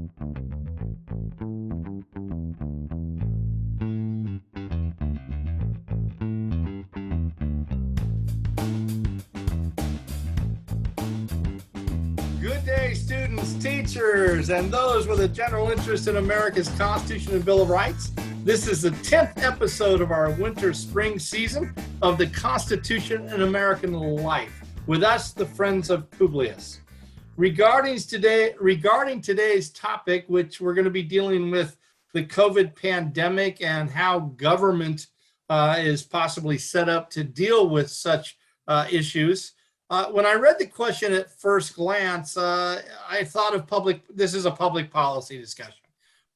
Good day, students, teachers, and those with a general interest in America's Constitution and Bill of Rights. This is the 10th episode of our winter-spring season of the Constitution and American Life. With us, the Friends of Publius. Regarding today's topic, which we're going to be dealing with the COVID pandemic and how government is possibly set up to deal with such issues. When I read the question at first glance, I thought of this is a public policy discussion,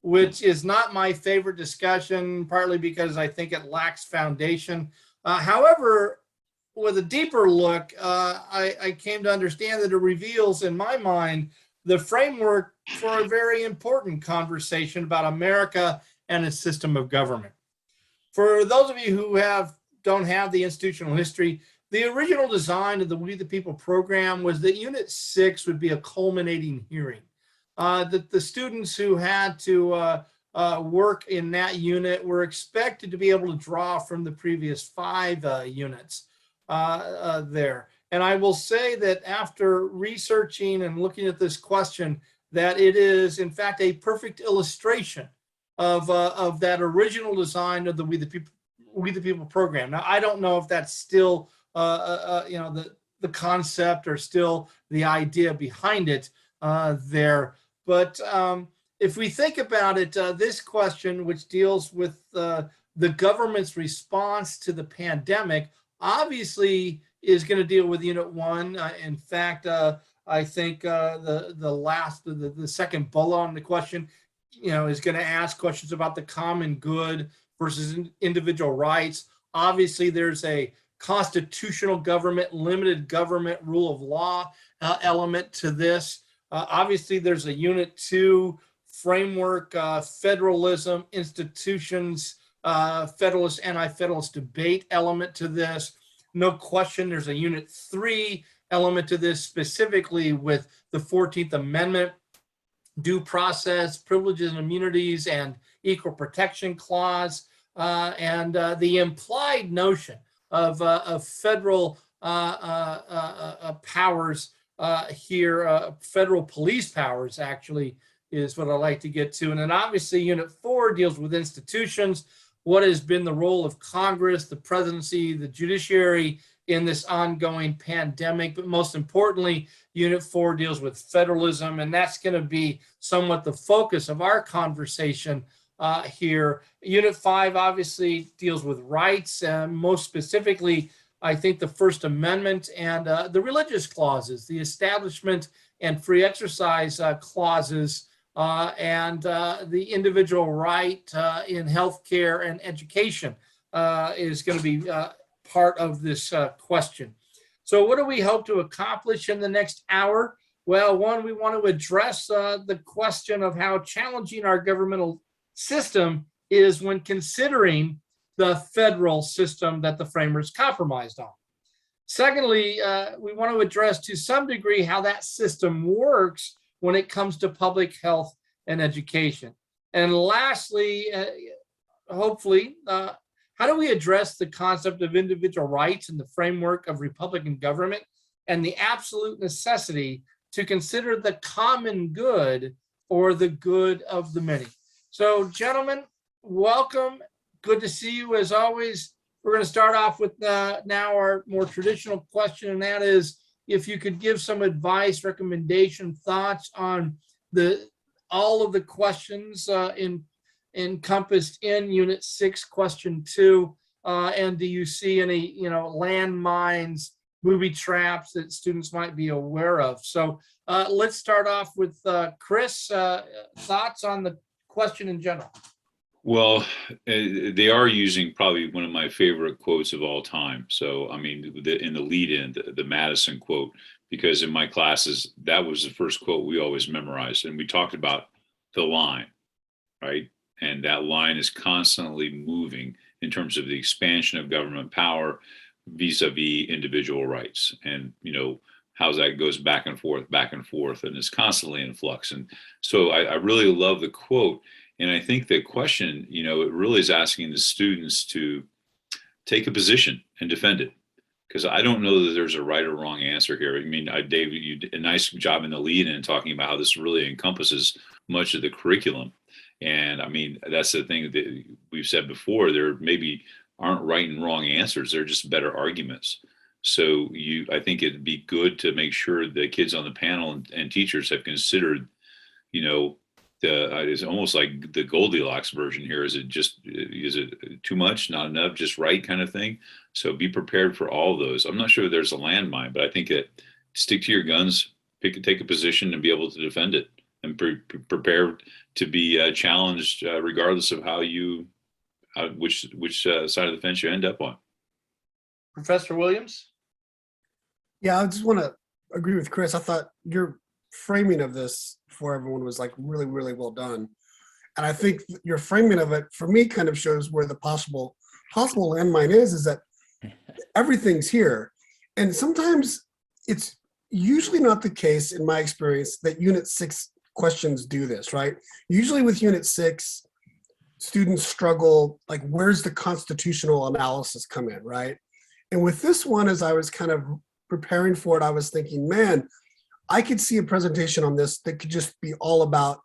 which is not my favorite discussion, partly because I think it lacks foundation. However, with a deeper look, I came to understand that it reveals, in my mind, the framework for a very important conversation about America and its system of government. For those of you who don't have the institutional history, the original design of the We the People program was that Unit 6 would be a culminating hearing. That the students who had to work in that unit were expected to be able to draw from the previous 5 units there. And I will say that after researching and looking at this question, that it is in fact a perfect illustration of that original design of the We the People program. Now, I don't know if that's still the concept or still the idea behind it there. But if we think about it, this question, which deals with the government's response to the pandemic, obviously is going to deal with Unit 1. In fact, I think the second bullet on the question, is going to ask questions about the common good versus individual rights. Obviously, there's a constitutional government, limited government, rule of law element to this. Obviously, there's a Unit 2 framework, federalism, institutions, federalist, anti-federalist debate element to this. No question, there's a Unit 3 element to this, specifically with the 14th Amendment, due process, privileges and immunities, and equal protection clause, and the implied notion of federal powers here, federal police powers actually is what I like to get to. And then obviously Unit 4 deals with institutions, what has been the role of Congress, the presidency, the judiciary in this ongoing pandemic. But most importantly, Unit 4 deals with federalism, and that's going to be somewhat the focus of our conversation here. Unit 5 obviously deals with rights, most specifically, I think the First Amendment and the religious clauses, the establishment and free exercise clauses, and the individual right in healthcare and education is going to be part of this question. So what do we hope to accomplish in the next hour? Well, one, we want to address the question of how challenging our governmental system is when considering the federal system that the framers compromised on. Secondly, we want to address to some degree how that system works when it comes to public health and education. And lastly, hopefully, how do we address the concept of individual rights in the framework of Republican government and the absolute necessity to consider the common good or the good of the many? So, gentlemen, welcome. Good to see you as always. We're going to start off with now our more traditional question, and that is if you could give some advice, recommendation, thoughts on all of the questions encompassed in Unit 6, Question 2, and do you see any landmines, booby traps that students might be aware of? So let's start off with Chris. Thoughts on the question in general? Well, they are using probably one of my favorite quotes of all time. So, I mean, in the lead-in, the Madison quote, because in my classes, that was the first quote we always memorized. And we talked about the line, right? And that line is constantly moving in terms of the expansion of government power vis-a-vis individual rights. And, how that goes back and forth, and is constantly in flux. And so I really love the quote. And I think the question, it really is asking the students to take a position and defend it. Because I don't know that there's a right or wrong answer here. I mean, Dave, you did a nice job in the lead in talking about how this really encompasses much of the curriculum. And I mean, that's the thing that we've said before, there maybe aren't right and wrong answers. They're just better arguments. So I think it'd be good to make sure the kids on the panel and teachers have considered, it's almost like the Goldilocks version here. Is it too much, not enough, just right kind of thing? So be prepared for all those. I'm not sure there's a landmine, but I think that stick to your guns, take a position and be able to defend it, and prepared to be challenged regardless of which side of the fence you end up on. Professor Williams? Yeah, I just want to agree with Chris. I thought your framing of this for everyone was like really, really well done. And I think your framing of it for me kind of shows where the possible landmine is that everything's here. And sometimes it's usually not the case in my experience that Unit 6 questions do this, right? Usually with Unit 6, students struggle, like where's the constitutional analysis come in, right? And with this one, as I was kind of preparing for it, I was thinking, man, I could see a presentation on this that could just be all about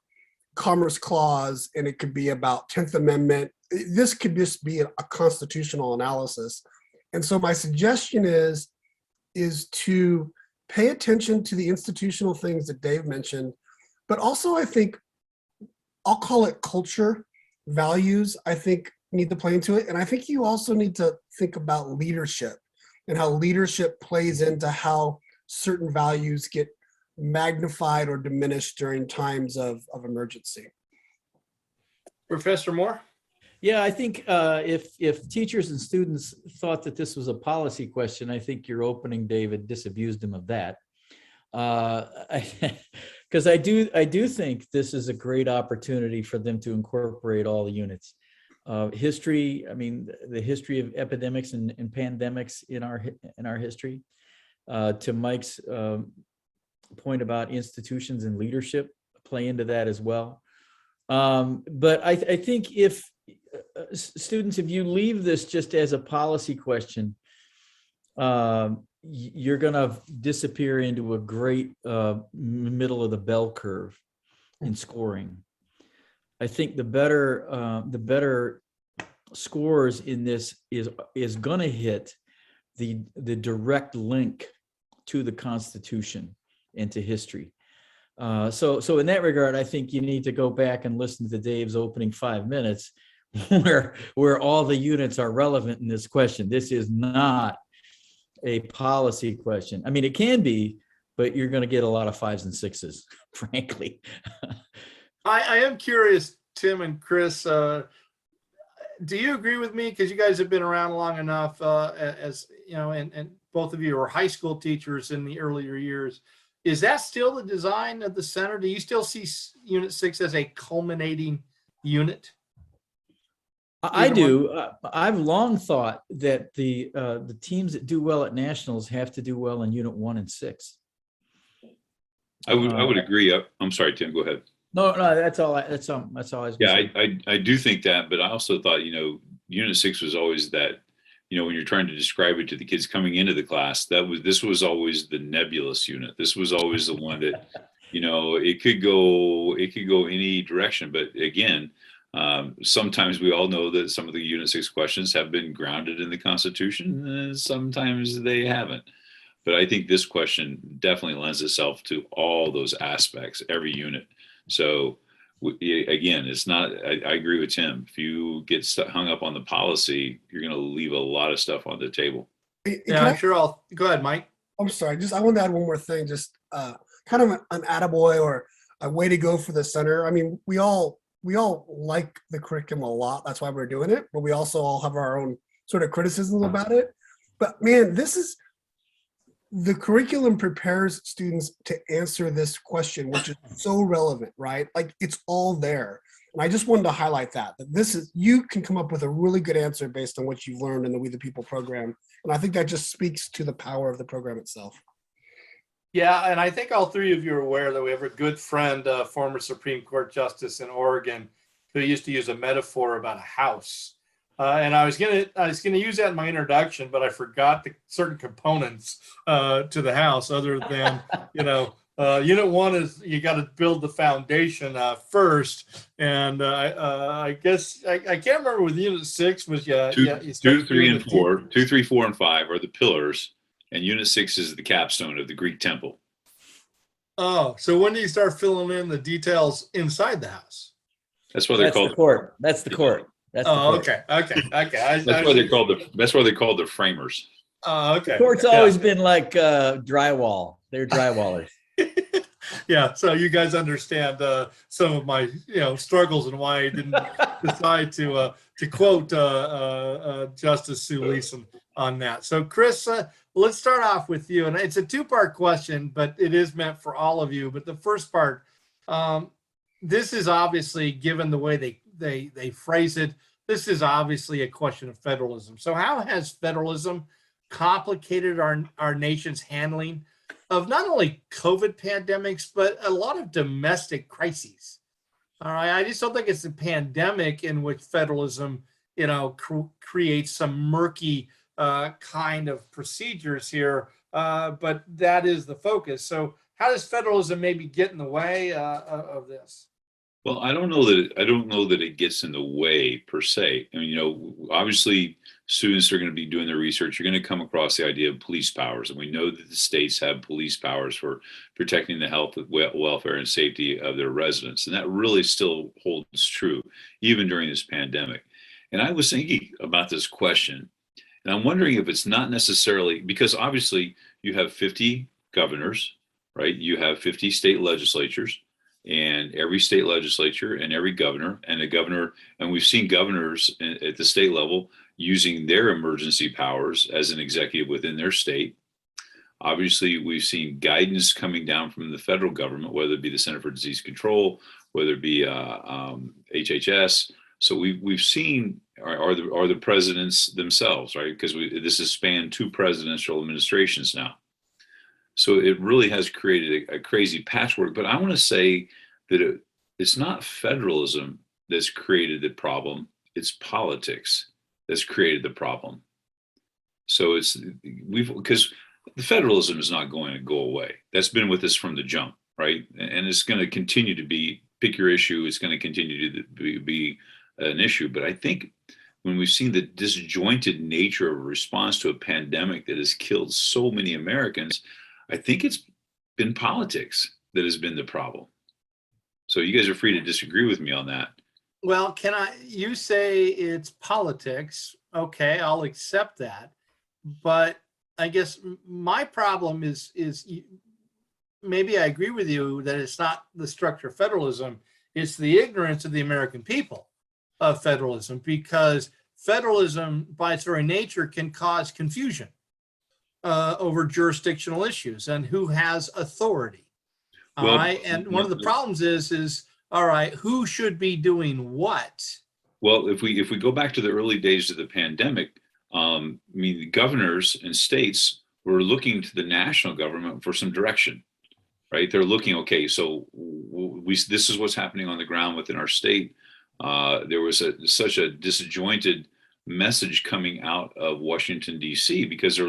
Commerce Clause, and it could be about 10th Amendment. This could just be a constitutional analysis. And so my suggestion is to pay attention to the institutional things that Dave mentioned, but also I think, I'll call it culture, values, I think need to play into it. And I think you also need to think about leadership and how leadership plays into how certain values get magnified or diminished during times of emergency. Professor Moore? Yeah, I think if teachers and students thought that this was a policy question, I think your opening, David, disabused them of that. Because I do think this is a great opportunity for them to incorporate all the units. History, I mean, the history of epidemics and pandemics in our history. To Mike's point about institutions and leadership play into that as well. But I think if students, if you leave this just as a policy question, you're going to disappear into a great middle of the bell curve in scoring. I think the better scores in this is going to hit the direct link to the Constitution and to history. So in that regard, I think you need to go back and listen to Dave's opening 5 minutes where all the units are relevant in this question. This is not a policy question. I mean, it can be, but you're going to get a lot of 5s and 6s, frankly. I am curious, Tim and Chris, do you agree with me? Because you guys have been around long enough, as you know, and both of you are high school teachers in the earlier years. Is that still the design of the center? Do you still see Unit 6 as a culminating unit? I do. I've long thought that the teams that do well at nationals have to do well in Unit 1 and 6. I would agree. I'm sorry, Tim. Go ahead. No, that's all. That's all I was Yeah, saying. I do think that, but I also thought, Unit 6 was always that, when you're trying to describe it to the kids coming into the class, this was always the nebulous unit. This was always the one that, it could go any direction. But again, sometimes we all know that some of the Unit 6 questions have been grounded in the Constitution, and sometimes they haven't. But I think this question definitely lends itself to all those aspects, every unit. So again, it's not, I agree with Tim. If you get hung up on the policy, you're going to leave a lot of stuff on the table. Yeah, I'm sure go ahead, Mike. I'm sorry, I want to add one more thing, just kind of an attaboy or a way to go for the center. I mean, we all like the curriculum a lot. That's why we're doing it, but we also all have our own sort of criticisms about it. But man, the curriculum prepares students to answer this question, which is so relevant, right? Like it's all there. And I just wanted to highlight that you can come up with a really good answer based on what you've learned in the We the People program. And I think that just speaks to the power of the program itself. Yeah, and I think all three of you are aware that we have a good friend, former Supreme Court Justice in Oregon, who used to use a metaphor about a house. And I was gonna use that in my introduction, but I forgot the certain components to the house, other than unit one is you got to build the foundation first, and I guess I can't remember with unit six was you start Two, three, doing and four. 2, 3, 4, and 5 are the pillars, and unit 6 is the capstone of the Greek temple. Oh, so when do you start filling in the details inside the house? That's why they're That's the called. court. That's the court. That's the Oh, court. okay. That's why they're called the. That's why they're called the framers. Oh, okay. The court's always been like drywall. They're drywallers. Yeah, so you guys understand some of my struggles and why I didn't decide to quote Justice Sue Leeson on that. So Chris, let's start off with you, and it's a two-part question, but it is meant for all of you. But the first part, this is obviously, given the way they phrase it, this is obviously a question of federalism. So how has federalism complicated our nation's handling of not only COVID pandemics, but a lot of domestic crises? All right. I just don't think it's a pandemic in which federalism, creates some murky kind of procedures here. But that is the focus. So how does federalism maybe get in the way of this? Well, I don't know that it gets in the way per se. I mean, obviously students are going to be doing their research. You're going to come across the idea of police powers, and we know that the states have police powers for protecting the health, welfare, and safety of their residents, and that really still holds true even during this pandemic. And I was thinking about this question, and I'm wondering if it's not necessarily, because obviously you have 50 governors, right? You have 50 state legislatures. And every state legislature and every governor, and we've seen governors at the state level using their emergency powers as an executive within their state. Obviously, we've seen guidance coming down from the federal government, whether it be the Center for Disease Control, whether it be HHS. So we've seen are the presidents themselves, right? Because this has spanned 2 presidential administrations now. So it really has created a crazy patchwork. But I want to say that it's not federalism that's created the problem. It's politics that's created the problem. So because the federalism is not going to go away. That's been with us from the jump, right? And it's going to continue to be, pick your issue, it's going to continue to be an issue. But I think when we've seen the disjointed nature of a response to a pandemic that has killed so many Americans, I think it's been politics that has been the problem. So you guys are free to disagree with me on that. Well, you say it's politics. Okay, I'll accept that. But I guess my problem is maybe I agree with you that it's not the structure of federalism. It's the ignorance of the American people of federalism, because federalism by its very nature can cause confusion over jurisdictional issues and who has authority. All right. And one of the problems is all right, who should be doing what? Well, if we go back to the early days of the pandemic, I mean, the governors and states were looking to the national government for some direction, right? They're looking, okay, so this is what's happening on the ground within our state. There was such a disjointed message coming out of Washington, D.C., because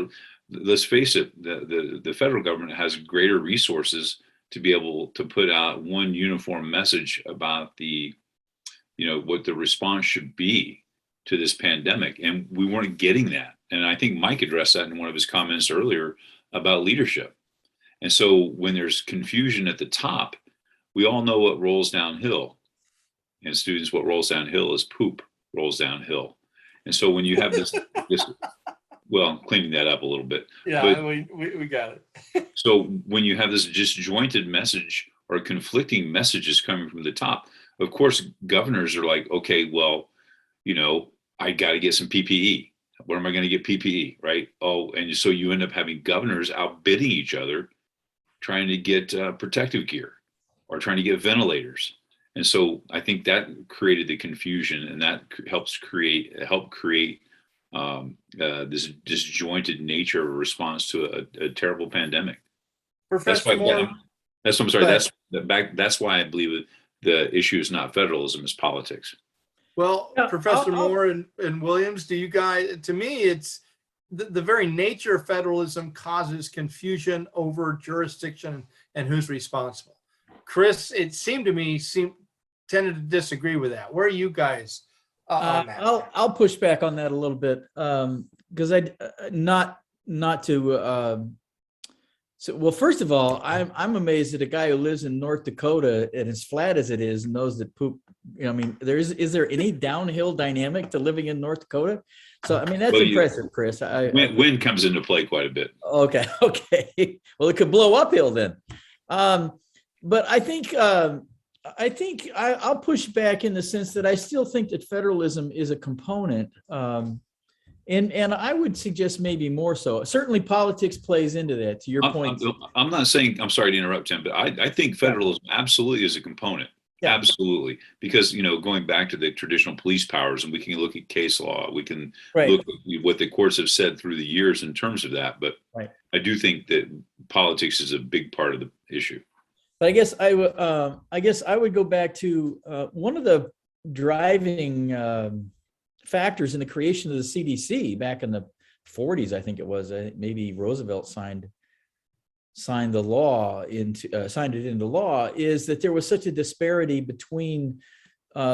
let's face it, the federal government has greater resources to be able to put out one uniform message about what the response should be to this pandemic. And we weren't getting that. And I think Mike addressed that in one of his comments earlier about leadership. And so when there's confusion at the top, we all know what rolls downhill. And students, what rolls downhill is poop rolls downhill. And so when you have this well, cleaning that up a little bit. Yeah, but we got it. So when you have this disjointed message or conflicting messages coming from the top, of course, governors are like, okay, well, I got to get some PPE. Where am I going to get PPE, right? Oh, and so you end up having governors outbidding each other, trying to get protective gear or trying to get ventilators. And so I think that created the confusion, and that helped create this disjointed nature of a response to a terrible pandemic. That's Professor why. Moore. That's what I'm sorry. Go ahead. That's why I believe the issue is not federalism; it's politics. Well, Yeah, Professor Moore and Williams, do you guys, to me, it's the very nature of federalism causes confusion over jurisdiction and who's responsible. Chris, it seemed to me, tended to disagree with that. Where are you guys on that? I'll push back on that a little bit because not to. So, well, first of all, I'm amazed that a guy who lives in North Dakota and as flat as it is knows that poop. I mean, is there any downhill dynamic to living in North Dakota? So, I mean, that's impressive, Chris. Wind comes into play quite a bit. Okay. Well, it could blow uphill then. But I think I'll push back in the sense that I still think that federalism is a component. And I would suggest maybe more so. Certainly politics plays into that, to your point. I'm not saying, I'm sorry to interrupt, Tim, but I think federalism absolutely is a component. Yeah. Absolutely. Because, going back to the traditional police powers, and we can look at case law, we can look at what the courts have said through the years in terms of that. But I do think that politics is a big part of the issue. But I guess I would go back to one of the driving factors in the creation of the CDC back in the 40s. I think it was maybe Roosevelt signed the law signed it into law, is that there was such a disparity between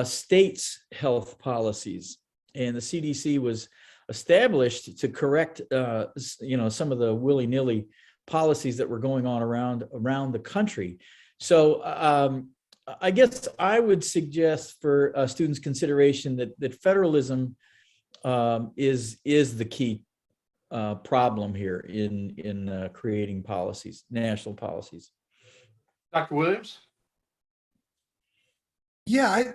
states' health policies, and the CDC was established to correct some of the willy-nilly policies that were going on around the country. So I guess I would suggest for students' consideration that federalism is the key problem here in creating policies, national policies. Dr. Williams? Yeah,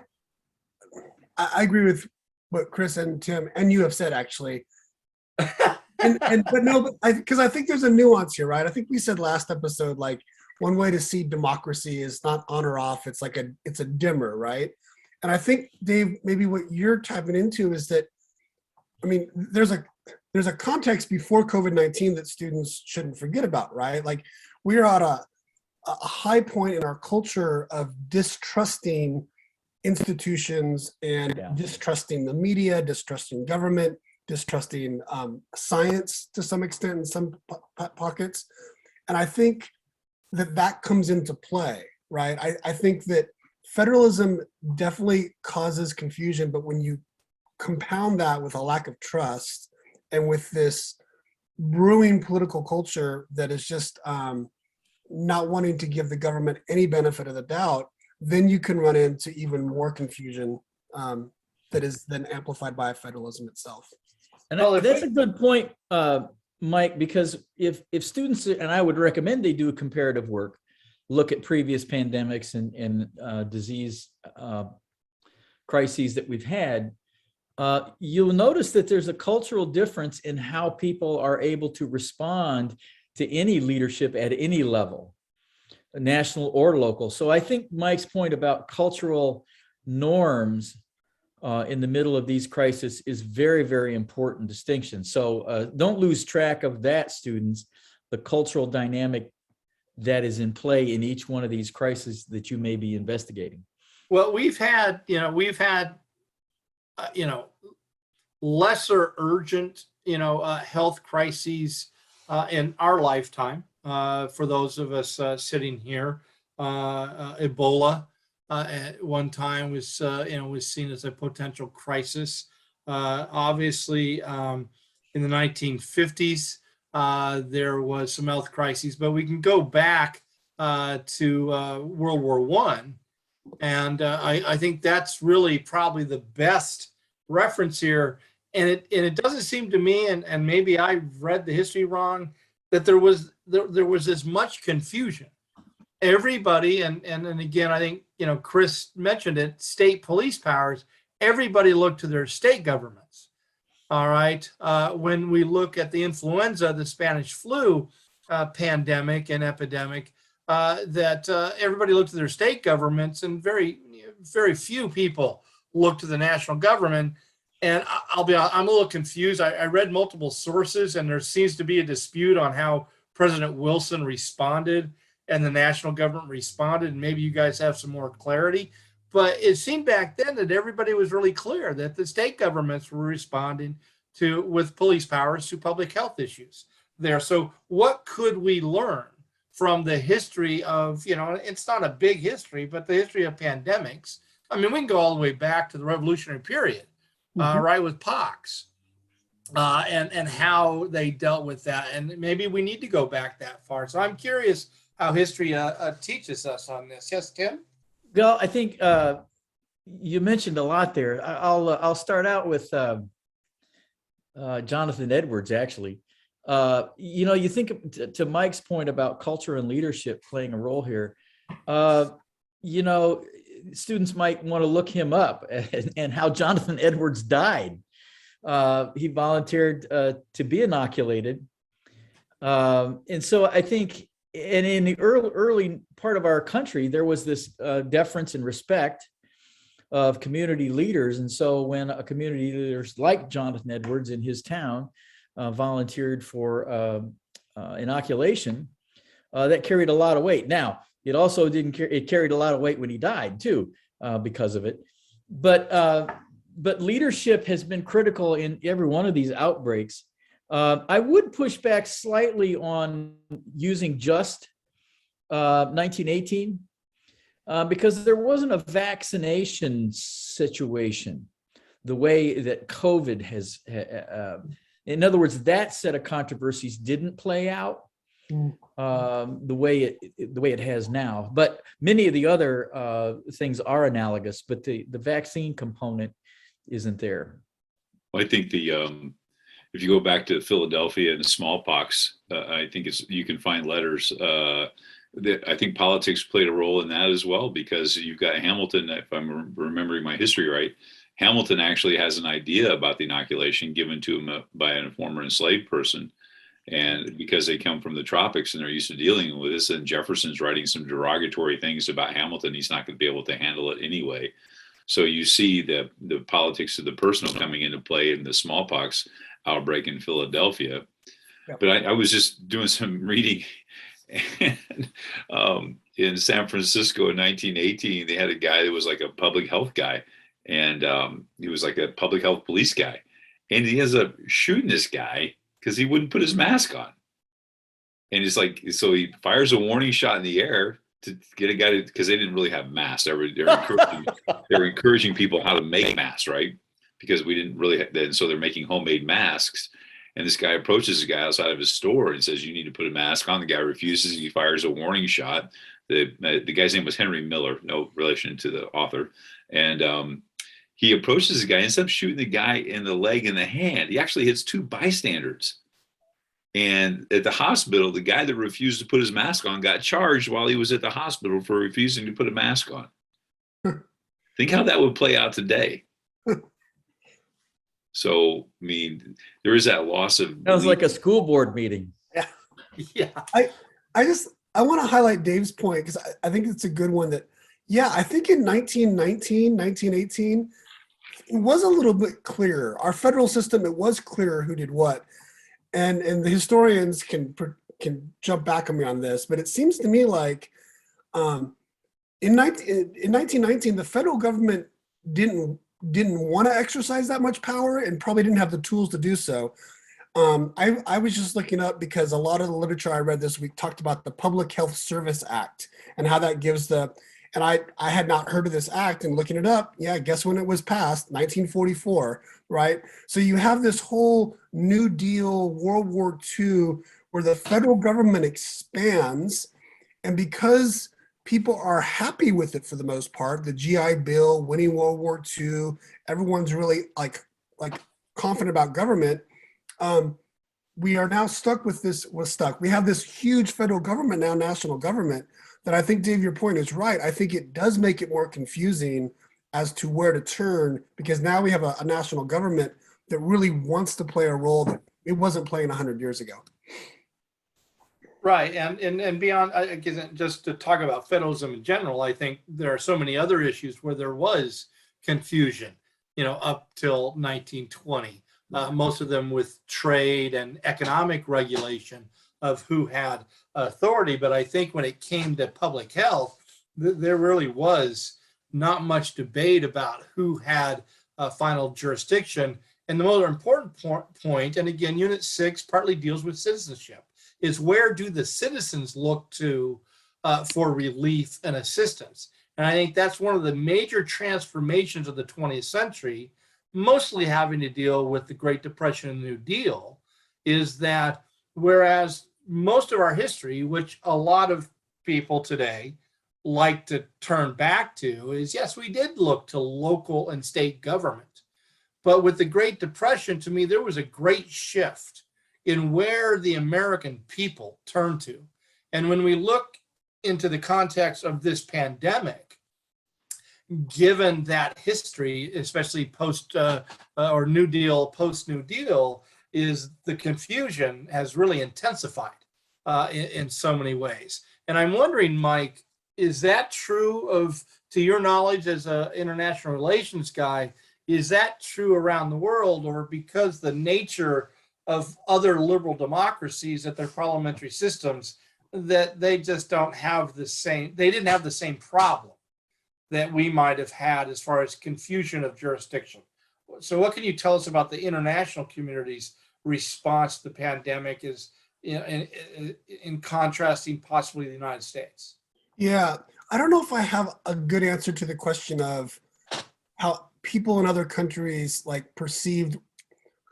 I agree with what Chris and Tim and you have said, actually. Because I think there's a nuance here, right? I think we said last episode, like, one way to see democracy is not on or off. It's like it's a dimmer, right? And I think, Dave, maybe what you're tapping into is that, I mean, there's a context before COVID-19 that students shouldn't forget about, right? Like, we're at a high point in our culture of distrusting institutions and distrusting the media, distrusting government, distrusting science to some extent in some pockets. And I think that comes into play, right? I think that federalism definitely causes confusion, but when you compound that with a lack of trust and with this brewing political culture that is just not wanting to give the government any benefit of the doubt, then you can run into even more confusion that is then amplified by federalism itself. And that's a good point, Mike, because if students, and I would recommend they do comparative work, look at previous pandemics and disease crises that we've had, you'll notice that there's a cultural difference in how people are able to respond to any leadership at any level, national or local. So I think Mike's point about cultural norms in the middle of these crises is very, very important distinction. So don't lose track of that, students, the cultural dynamic that is in play in each one of these crises that you may be investigating. Well, we've had lesser urgent, health crises in our lifetime. For those of us sitting here, Ebola at one time was seen as a potential crisis. Obviously, in the 1950s, there was some health crises, but we can go back to World War I. And I think that's really probably the best reference here. And it doesn't seem to me, and maybe I read the history wrong, that there was as much confusion. Everybody, and again, I think, Chris mentioned it, state police powers, everybody looked to their state governments. All right. When we look at the influenza, the Spanish flu pandemic and epidemic, that everybody looked to their state governments, and very, very few people looked to the national government. And I'm a little confused. I read multiple sources, and there seems to be a dispute on how President Wilson responded and the national government responded, and maybe you guys have some more clarity. But it seemed back then that everybody was really clear that the state governments were responding to with police powers to public health issues there. So what could we learn from the history of, it's not a big history, but the history of pandemics? I mean, we can go all the way back to the Revolutionary period, right, with pox, and how they dealt with that. And maybe we need to go back that far. So I'm curious how history teaches us on this. Yes, Tim? Well, I think you mentioned a lot there. I'll start out with Jonathan Edwards, actually. You think to Mike's point about culture and leadership playing a role here. Students might want to look him up and how Jonathan Edwards died. He volunteered to be inoculated. And so I think, and in the early part of our country, there was this deference and respect of community leaders. And so when a community leaders like Jonathan Edwards in his town volunteered for inoculation, that carried a lot of weight. Now, it also it carried a lot of weight when he died too, because of it. But leadership has been critical in every one of these outbreaks. I would push back slightly on using just 1918 because there wasn't a vaccination situation the way that COVID has. In other words, that set of controversies didn't play out the way it has now. But many of the other things are analogous, but the vaccine component isn't there. Well, I think if you go back to Philadelphia and the smallpox, I think you can find letters that I think politics played a role in that as well, because you've got Hamilton, if I'm remembering my history right, Hamilton actually has an idea about the inoculation given to him by a former enslaved person. And because they come from the tropics and they're used to dealing with this, and Jefferson's writing some derogatory things about Hamilton, he's not going to be able to handle it anyway. So you see the politics of the personal coming into play in the smallpox outbreak in Philadelphia. Yep. But I was just doing some reading, and in San Francisco in 1918, they had a guy that was like a public health guy, and he was like a public health police guy, and he ends up shooting this guy because he wouldn't put his mask on. And it's like, so he fires a warning shot in the air to get a guy to, because they didn't really have masks. They were encouraging people how to make masks, right? Because we didn't really have that. So they're making homemade masks. And this guy approaches the guy outside of his store and says, "You need to put a mask on." The guy refuses. He fires a warning shot. The guy's name was Henry Miller, no relation to the author. And he approaches the guy, ends up shooting the guy in the leg and the hand. He actually hits two bystanders. And at the hospital, the guy that refused to put his mask on got charged while he was at the hospital for refusing to put a mask on. Think how that would play out today. So, I mean, there is that loss of. Sounds like a school board meeting. Yeah. Yeah. I want to highlight Dave's point because I think it's a good one that, yeah, I think in 1919, 1918, it was a little bit clearer. Our federal system, it was clearer who did what. And the historians can jump back on me on this, but it seems to me like in 1919, the federal government didn't want to exercise that much power and probably didn't have the tools to do so. I was just looking up because a lot of the literature I read this week talked about the Public Health Service Act and how that gives and I had not heard of this act, and looking it up, yeah, guess when it was passed? 1944, right? So you have this whole New Deal, World War II, where the federal government expands, and because people are happy with it for the most part, the GI Bill, winning World War II, everyone's really like confident about government. We are now stuck with this. We have this huge federal government now, national government, that I think, Dave, your point is right. I think it does make it more confusing as to where to turn, because now we have a national government that really wants to play a role that it wasn't playing 100 years ago. Right, and beyond, I guess, just to talk about federalism in general, I think there are so many other issues where there was confusion, up till 1920. Most of them with trade and economic regulation. of who had authority. But I think when it came to public health, there really was not much debate about who had final jurisdiction. And the more important point, and again, Unit 6 partly deals with citizenship, is where do the citizens look to for relief and assistance? And I think that's one of the major transformations of the 20th century, mostly having to deal with the Great Depression and New Deal, is that whereas most of our history, which a lot of people today like to turn back to, is yes, we did look to local and state government. But with the Great Depression, to me, there was a great shift in where the American people turned to. And when we look into the context of this pandemic, given that history, especially post or New Deal, post New Deal, is the confusion has really intensified in so many ways. And I'm wondering, Mike, is that true of, to your knowledge as an international relations guy, is that true around the world, or because the nature of other liberal democracies at their parliamentary systems, that they just don't have the same, they didn't have the same problem that we might have had as far as confusion of jurisdiction? So what can you tell us about the international community's response to the pandemic is in contrasting possibly the United States? Yeah, I don't know if I have a good answer to the question of how people in other countries like perceived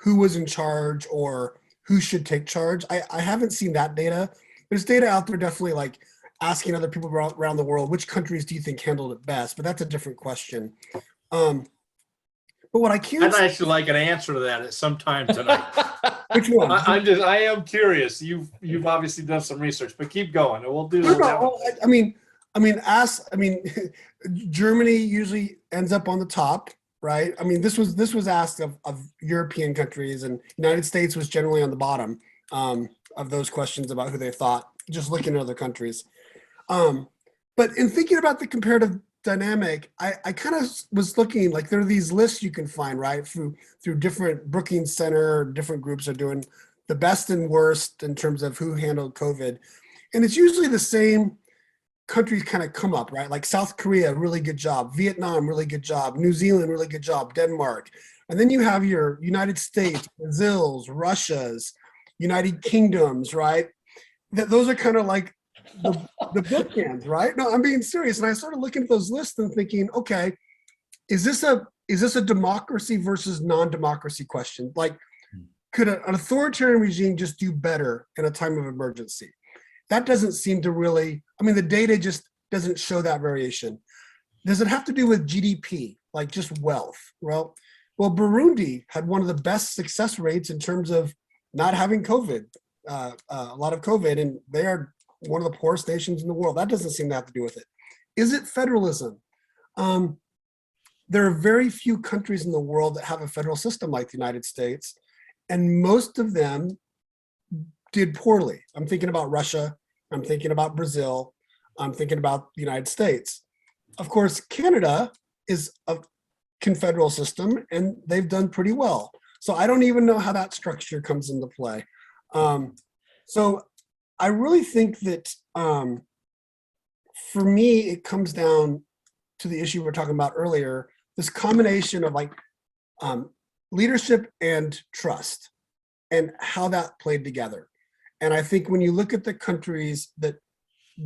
who was in charge or who should take charge. I haven't seen that data. There's data out there definitely like asking other people around the world, which countries do you think handled it best? But that's a different question. But what I can— I'd actually like an answer to that at some time tonight. Which one? I am curious. You've obviously done some research, but keep going and we'll do I mean, Germany usually ends up on the top, right? I mean, this was asked of European countries, and United States was generally on the bottom of those questions about who they thought, just looking at other countries. But in thinking about the comparative dynamic, I kind of was looking, like there are these lists you can find, right, through different Brookings Center, different groups are doing the best and worst in terms of who handled COVID. And it's usually the same countries kind of come up, right? Like South Korea, really good job. Vietnam, really good job. New Zealand, really good job. Denmark. And then you have your United States, Brazil's, Russia's, United Kingdoms, right? Those are kind of like the bookends, right? No, I'm being serious. And I started looking at those lists and thinking, okay, is this a democracy versus non-democracy question? Like, could an authoritarian regime just do better in a time of emergency? That doesn't seem to really, I mean, the data just doesn't show that variation. Does it have to do with GDP, like just wealth? Well, Burundi had one of the best success rates in terms of not having COVID, a lot of COVID, and they are one of the poorest nations in the world. That doesn't seem to have to do with it. Is it federalism? There are very few countries in the world that have a federal system like the United States, and most of them did poorly. I'm thinking about Russia. I'm thinking about Brazil. I'm thinking about the United States. Of course, Canada is a confederal system, and they've done pretty well. So I don't even know how that structure comes into play. So I really think that for me, it comes down to the issue we were talking about earlier, this combination of like leadership and trust and how that played together. And I think when you look at the countries that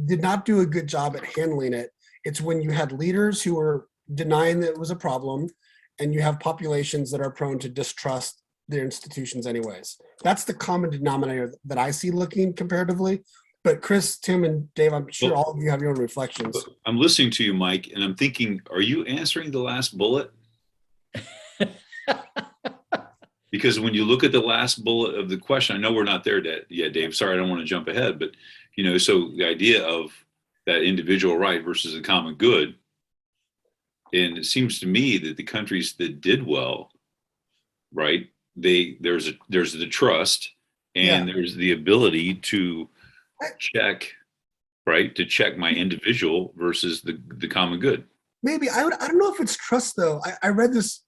did not do a good job at handling it, it's when you had leaders who were denying that it was a problem, and you have populations that are prone to distrust their institutions anyways. That's the common denominator that I see looking comparatively. But Chris, Tim, and Dave, I'm sure all of you have your own reflections. I'm listening to you, Mike, and I'm thinking, are you answering the last bullet? Because when you look at the last bullet of the question, I know we're not there yet, Dave. Sorry, I don't want to jump ahead, but so the idea of that individual right versus the common good, and it seems to me that the countries that did well, right, there's the trust, and there's the ability to check, right, to check my individual versus the common good. Maybe I don't know if it's trust though. I read this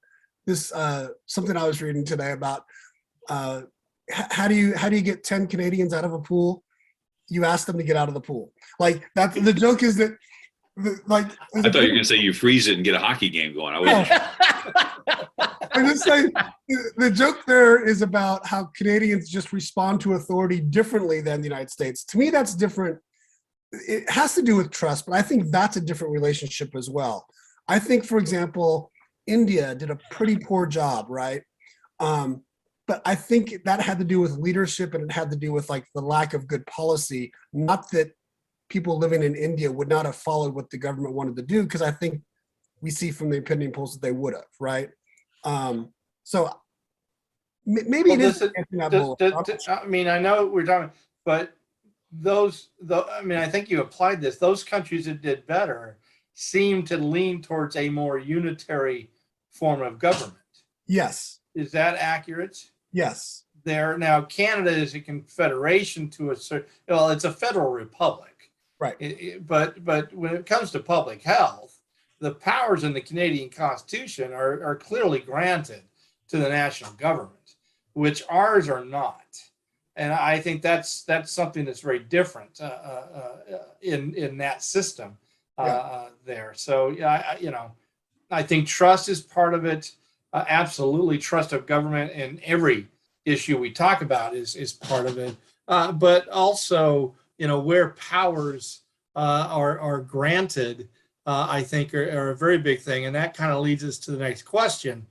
something I was reading today about how do you get 10 Canadians out of a pool? You ask them to get out of the pool. Like that's the joke is that like I thought you were going to say you freeze it and get a hockey game going. I wasn't. I'm just saying the joke there is about how Canadians just respond to authority differently than the United States. To me, that's different. It has to do with trust, but I think that's a different relationship as well. I think, for example, India did a pretty poor job, right? But I think that had to do with leadership, and it had to do with like the lack of good policy. Not that people living in India would not have followed what the government wanted to do, because I think we see from the opinion polls that they would have, right? So maybe Well, it is. I mean, I know we're talking, but I think you applied this. Those countries that did better seem to lean towards a more unitary form of government. Yes. Is that accurate? Yes. There now, Canada is a confederation to a certain. Well, it's a federal republic, right? But when it comes to public health, the powers in the Canadian Constitution are clearly granted to the national government, which ours are not. And I think that's something that's very different in that system there. So yeah, I think trust is part of it. Absolutely, trust of government in every issue we talk about is part of it. But also, where powers are granted, I think are a very big thing. And that kind of leads us to the next question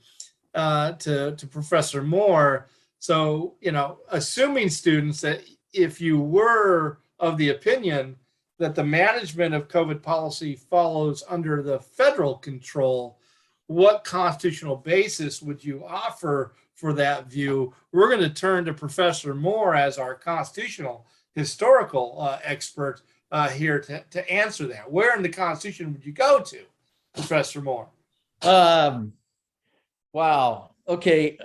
to Professor Moore. So, assuming students that if you were of the opinion that the management of COVID policy follows under the federal control, what constitutional basis would you offer for that view? We're going to turn to Professor Moore as our constitutional historical expert here to answer that. Where in the Constitution would you go to, Professor Moore? Wow. Okay.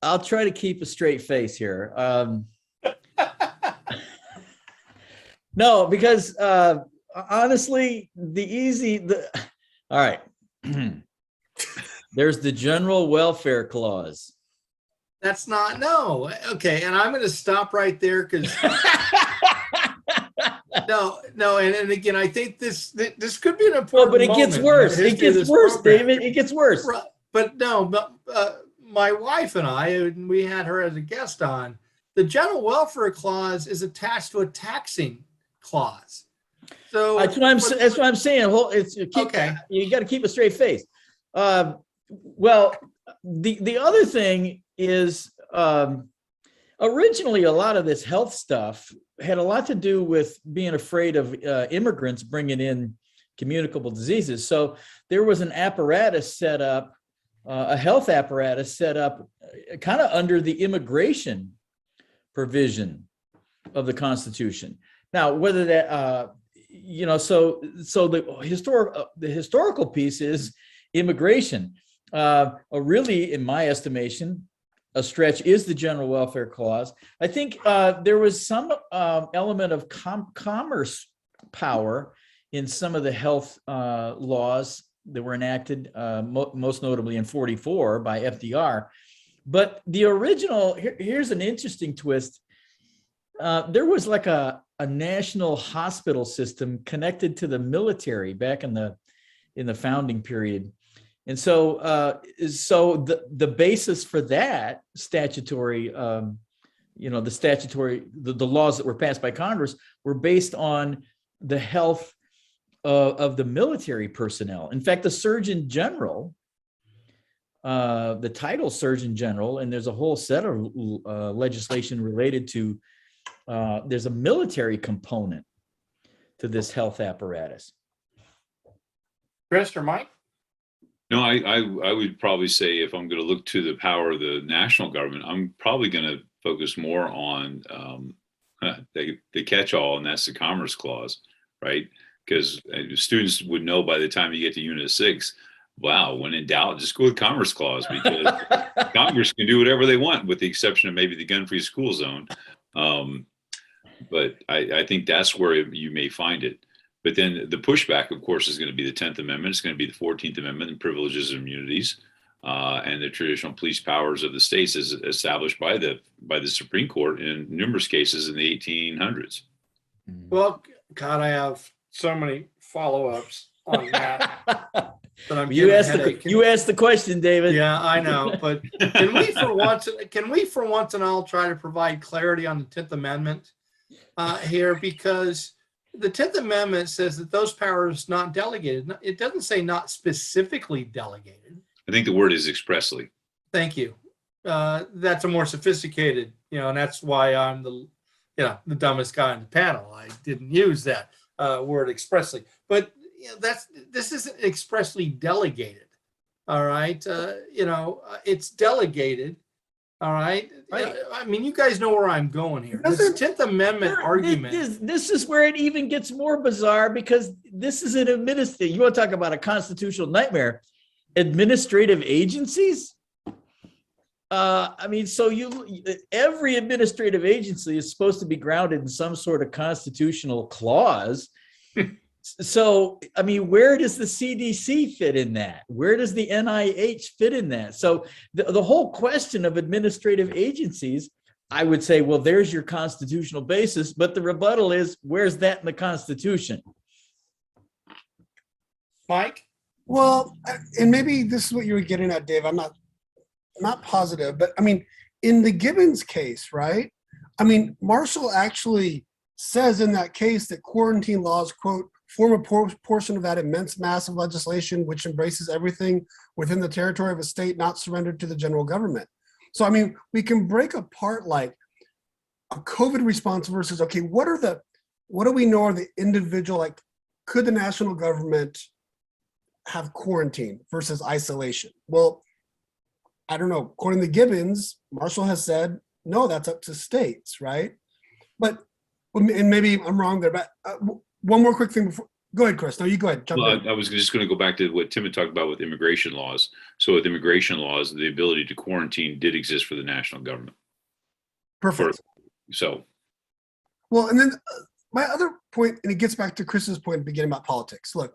I'll try to keep a straight face here. No, because honestly, all right. There's the general welfare clause. That's not, no. Okay. And I'm going to stop right there because no. And again, I think this could be an important but it gets worse. It gets worse, David. It gets worse. But my wife and I, we had her as a guest on, the general welfare clause is attached to a taxing clause. So that's what I'm saying. Okay. You got to keep a straight face. Well, the other thing is originally a lot of this health stuff had a lot to do with being afraid of immigrants bringing in communicable diseases. So there was an apparatus set up, a health apparatus set up kind of under the immigration provision of the Constitution. Now, whether that, so the historical piece is immigration. Really, in my estimation, a stretch is the general welfare clause. I think there was some element of commerce power in some of the health laws that were enacted, most notably in 44 by FDR. But the original, here's an interesting twist. There was like a national hospital system connected to the military back in the founding period. And so the basis for that statutory, the laws that were passed by Congress were based on the health of the military personnel. In fact, the Surgeon General, the title Surgeon General, and there's a whole set of legislation related to, there's a military component to this health apparatus. Chris or Mike? No, I would probably say if I'm going to look to the power of the national government, I'm probably going to focus more on the catch-all, and that's the Commerce Clause, right? Because students would know by the time you get to Unit 6, wow, when in doubt, just go with Commerce Clause, because Congress can do whatever they want, with the exception of maybe the gun-free school zone. But I think that's where you may find it. But then the pushback, of course, is going to be the 10th Amendment. It's going to be the 14th Amendment and privileges and immunities. and the traditional police powers of the states as established by the Supreme Court in numerous cases in the 1800s. Well, God, I have so many follow-ups on that. But I'm You getting a asked headache. you asked the question, David. Yeah, I know. But can we for once and all try to provide clarity on the 10th Amendment here? Because the 10th Amendment says that those powers not delegated. It doesn't say not specifically delegated. I think the word is expressly. Thank you. That's a more sophisticated, and that's why I'm the dumbest guy on the panel. I didn't use that word expressly, but this isn't expressly delegated. All right. It's delegated. All right. I mean, you guys know where I'm going here. This 10th Amendment argument. This is where it even gets more bizarre, because this is an administrative. You want to talk about a constitutional nightmare? Administrative agencies. I mean, so every administrative agency is supposed to be grounded in some sort of constitutional clause. So, I mean, where does the CDC fit in that? Where does the NIH fit in that? So the whole question of administrative agencies, I would say, well, there's your constitutional basis, but the rebuttal is, where's that in the Constitution? Mike? Well, and maybe this is what you were getting at, Dave. I'm not positive, but I mean, in the Gibbons case, right? I mean, Marshall actually says in that case that quarantine laws, quote, form a portion of that immense mass of legislation which embraces everything within the territory of a state not surrendered to the general government. So, I mean, we can break apart like a COVID response versus, okay, what do we know are the individual, like, could the national government have quarantine versus isolation? Well, I don't know. According to Gibbons, Marshall has said, no, that's up to states, right? But, and maybe I'm wrong there, but one more quick thing before. Go ahead, Chris. No, you go ahead. Jump in. I was just going to go back to what Tim had talked about with immigration laws. So with immigration laws, the ability to quarantine did exist for the national government. Perfect. Well, and then my other point, and it gets back to Chris's point at the beginning about politics. Look,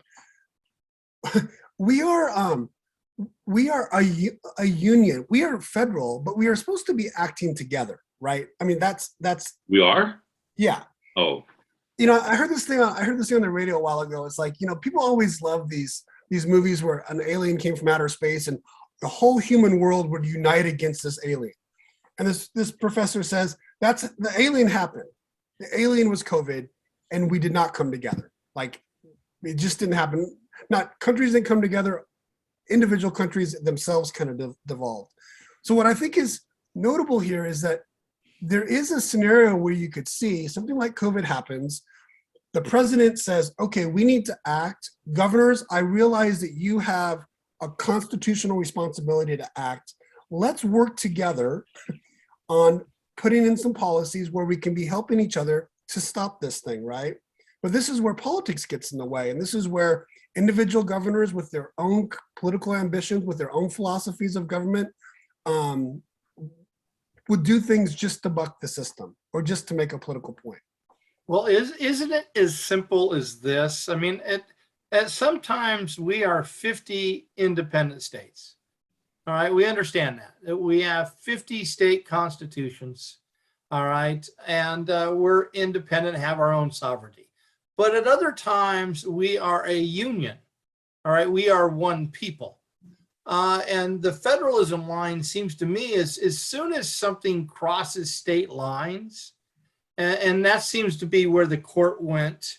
we are a union. We are federal, but we are supposed to be acting together, right? I mean, that's. We are? Yeah. Oh. I heard this thing on the radio a while ago. It's like, people always love these movies where an alien came from outer space and the whole human world would unite against this alien. And this professor says that's the alien happened. The alien was COVID, and we did not come together. Like, it just didn't happen. Not countries didn't come together. Individual countries themselves kind of devolved. So what I think is notable here is that there is a scenario where you could see something like COVID happens. The president says, okay, we need to act. Governors, I realize that you have a constitutional responsibility to act. Let's work together on putting in some policies where we can be helping each other to stop this thing, right? But this is where politics gets in the way. And this is where individual governors with their own political ambitions, with their own philosophies of government, would do things just to buck the system or just to make a political point. Well, isn't it as simple as this? I mean, at sometimes we are 50 independent states. All right, we understand that we have 50 state constitutions. All right, and we're independent, have our own sovereignty. But at other times, we are a union. All right, we are one people. And the federalism line seems to me as soon as something crosses state lines, and that seems to be where the court went,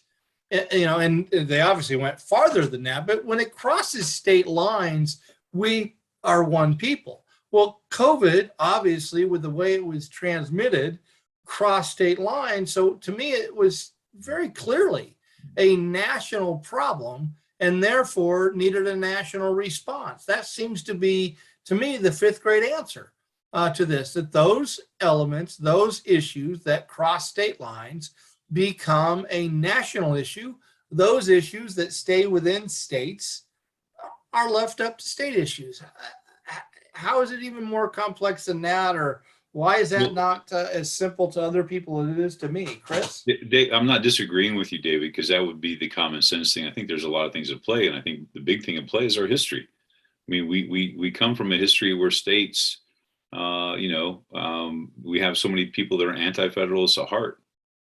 and they obviously went farther than that, but when it crosses state lines, we are one people. Well, COVID, obviously, with the way it was transmitted, crossed state lines. So to me, it was very clearly a national problem, and therefore needed a national response. That seems to be, to me, the fifth grade answer to this, that those elements, those issues that cross state lines become a national issue. Those issues that stay within states are left up to state issues. How is it even more complex than that? Or why is that not as simple to other people as it is to me, Chris? I'm not disagreeing with you, David, because that would be the common sense thing. I think there's a lot of things at play, and I think the big thing at play is our history. mean, we come from a history where states, we have so many people that are anti-federalists at heart,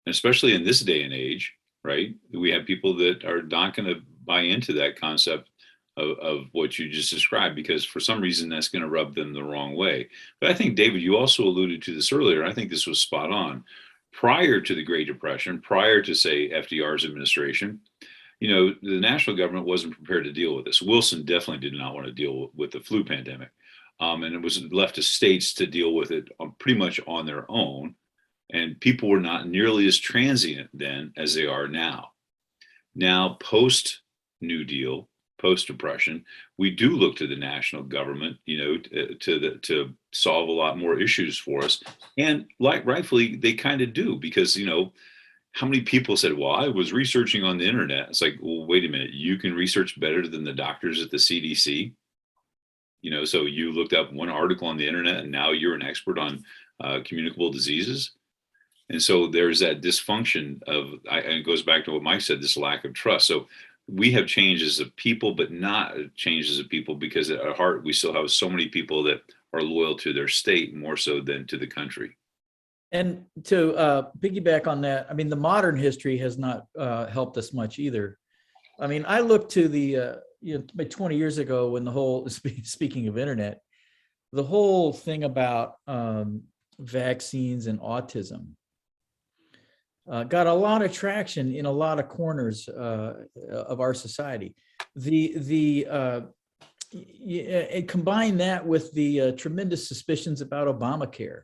and especially in this day and age, right? We have people that are not going to buy into that concept of what you just described, because for some reason that's going to rub them the wrong way. But I think, David, you also alluded to this earlier. I think this was spot on. Prior to the Great Depression, prior to, say, FDR's administration, the national government wasn't prepared to deal with this. Wilson definitely did not want to deal with the flu pandemic. And it was left to states to deal with it pretty much on their own. And people were not nearly as transient then as they are now. Now, post New Deal, post Depression, we do look to the national government, to solve a lot more issues for us. And like rightfully, they kind of do, because, how many people said, well, I was researching on the internet. It's like, well, wait a minute, you can research better than the doctors at the CDC. So you looked up one article on the internet and now you're an expert on communicable diseases. And so there's that dysfunction and it goes back to what Mike said, this lack of trust. So we have changes of people, but not changes of people, because at our heart, we still have so many people that are loyal to their state more so than to the country. And to piggyback on that, I mean, the modern history has not helped us much either. I mean, I look to the, 20 years ago when the whole, speaking of internet, the whole thing about vaccines and autism got a lot of traction in a lot of corners of our society. Combine that with the tremendous suspicions about Obamacare.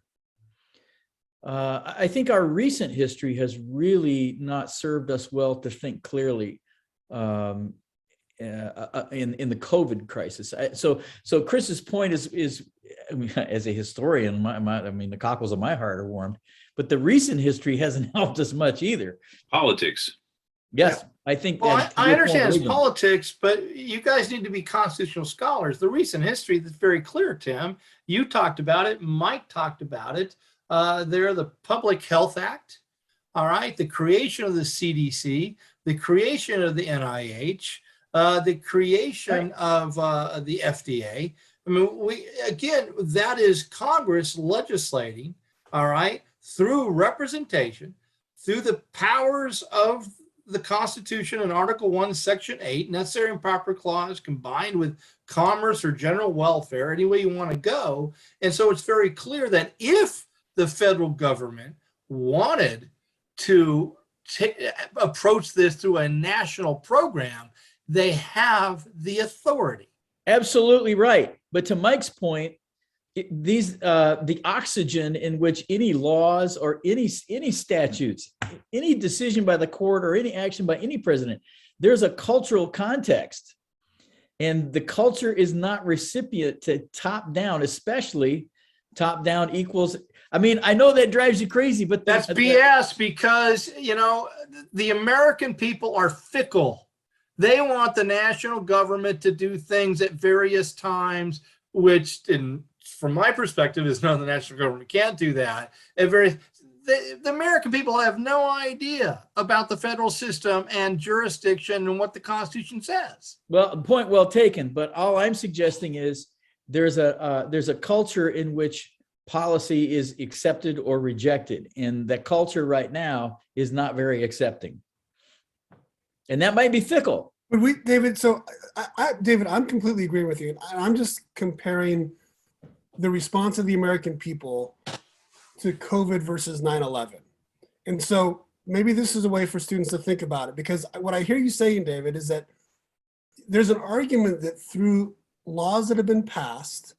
I think our recent history has really not served us well to think clearly in the COVID crisis. So Chris's point is I mean, as a historian, the cockles of my heart are warmed, but the recent history hasn't helped us much either. Politics. Yes, Yeah. I think. Well, I understand it's politics, but you guys need to be constitutional scholars. The recent history is very clear, Tim. You talked about it. Mike talked about it. They're the Public Health Act, all right, the creation of the CDC, the creation of the NIH, the creation of the FDA. I mean, that is Congress legislating, all right, through representation, through the powers of the Constitution in Article 1, Section 8, necessary and proper clause, combined with commerce or general welfare, any way you want to go. And so it's very clear that if the federal government wanted to approach this through a national program, they have the authority. Absolutely right. But to Mike's point, the oxygen in which any laws or any statutes, any decision by the court or any action by any president, there's a cultural context, and the culture is not recipient to top down, especially top down equals. I mean, I know that drives you crazy, but that's BS, because the American people are fickle. They want the national government to do things at various times, which, from my perspective, is no, the national government can't do that. The American people have no idea about the federal system and jurisdiction and what the Constitution says. Well, point well taken. But all I'm suggesting is there's a culture in which policy is accepted or rejected, and that culture right now is not very accepting, and that might be fickle. But David, so David, I'm completely agreeing with you. I'm just comparing the response of the American people to COVID versus 9/11. And so maybe this is a way for students to think about it, because what I hear you saying, David, is that there's an argument that through laws that have been passed,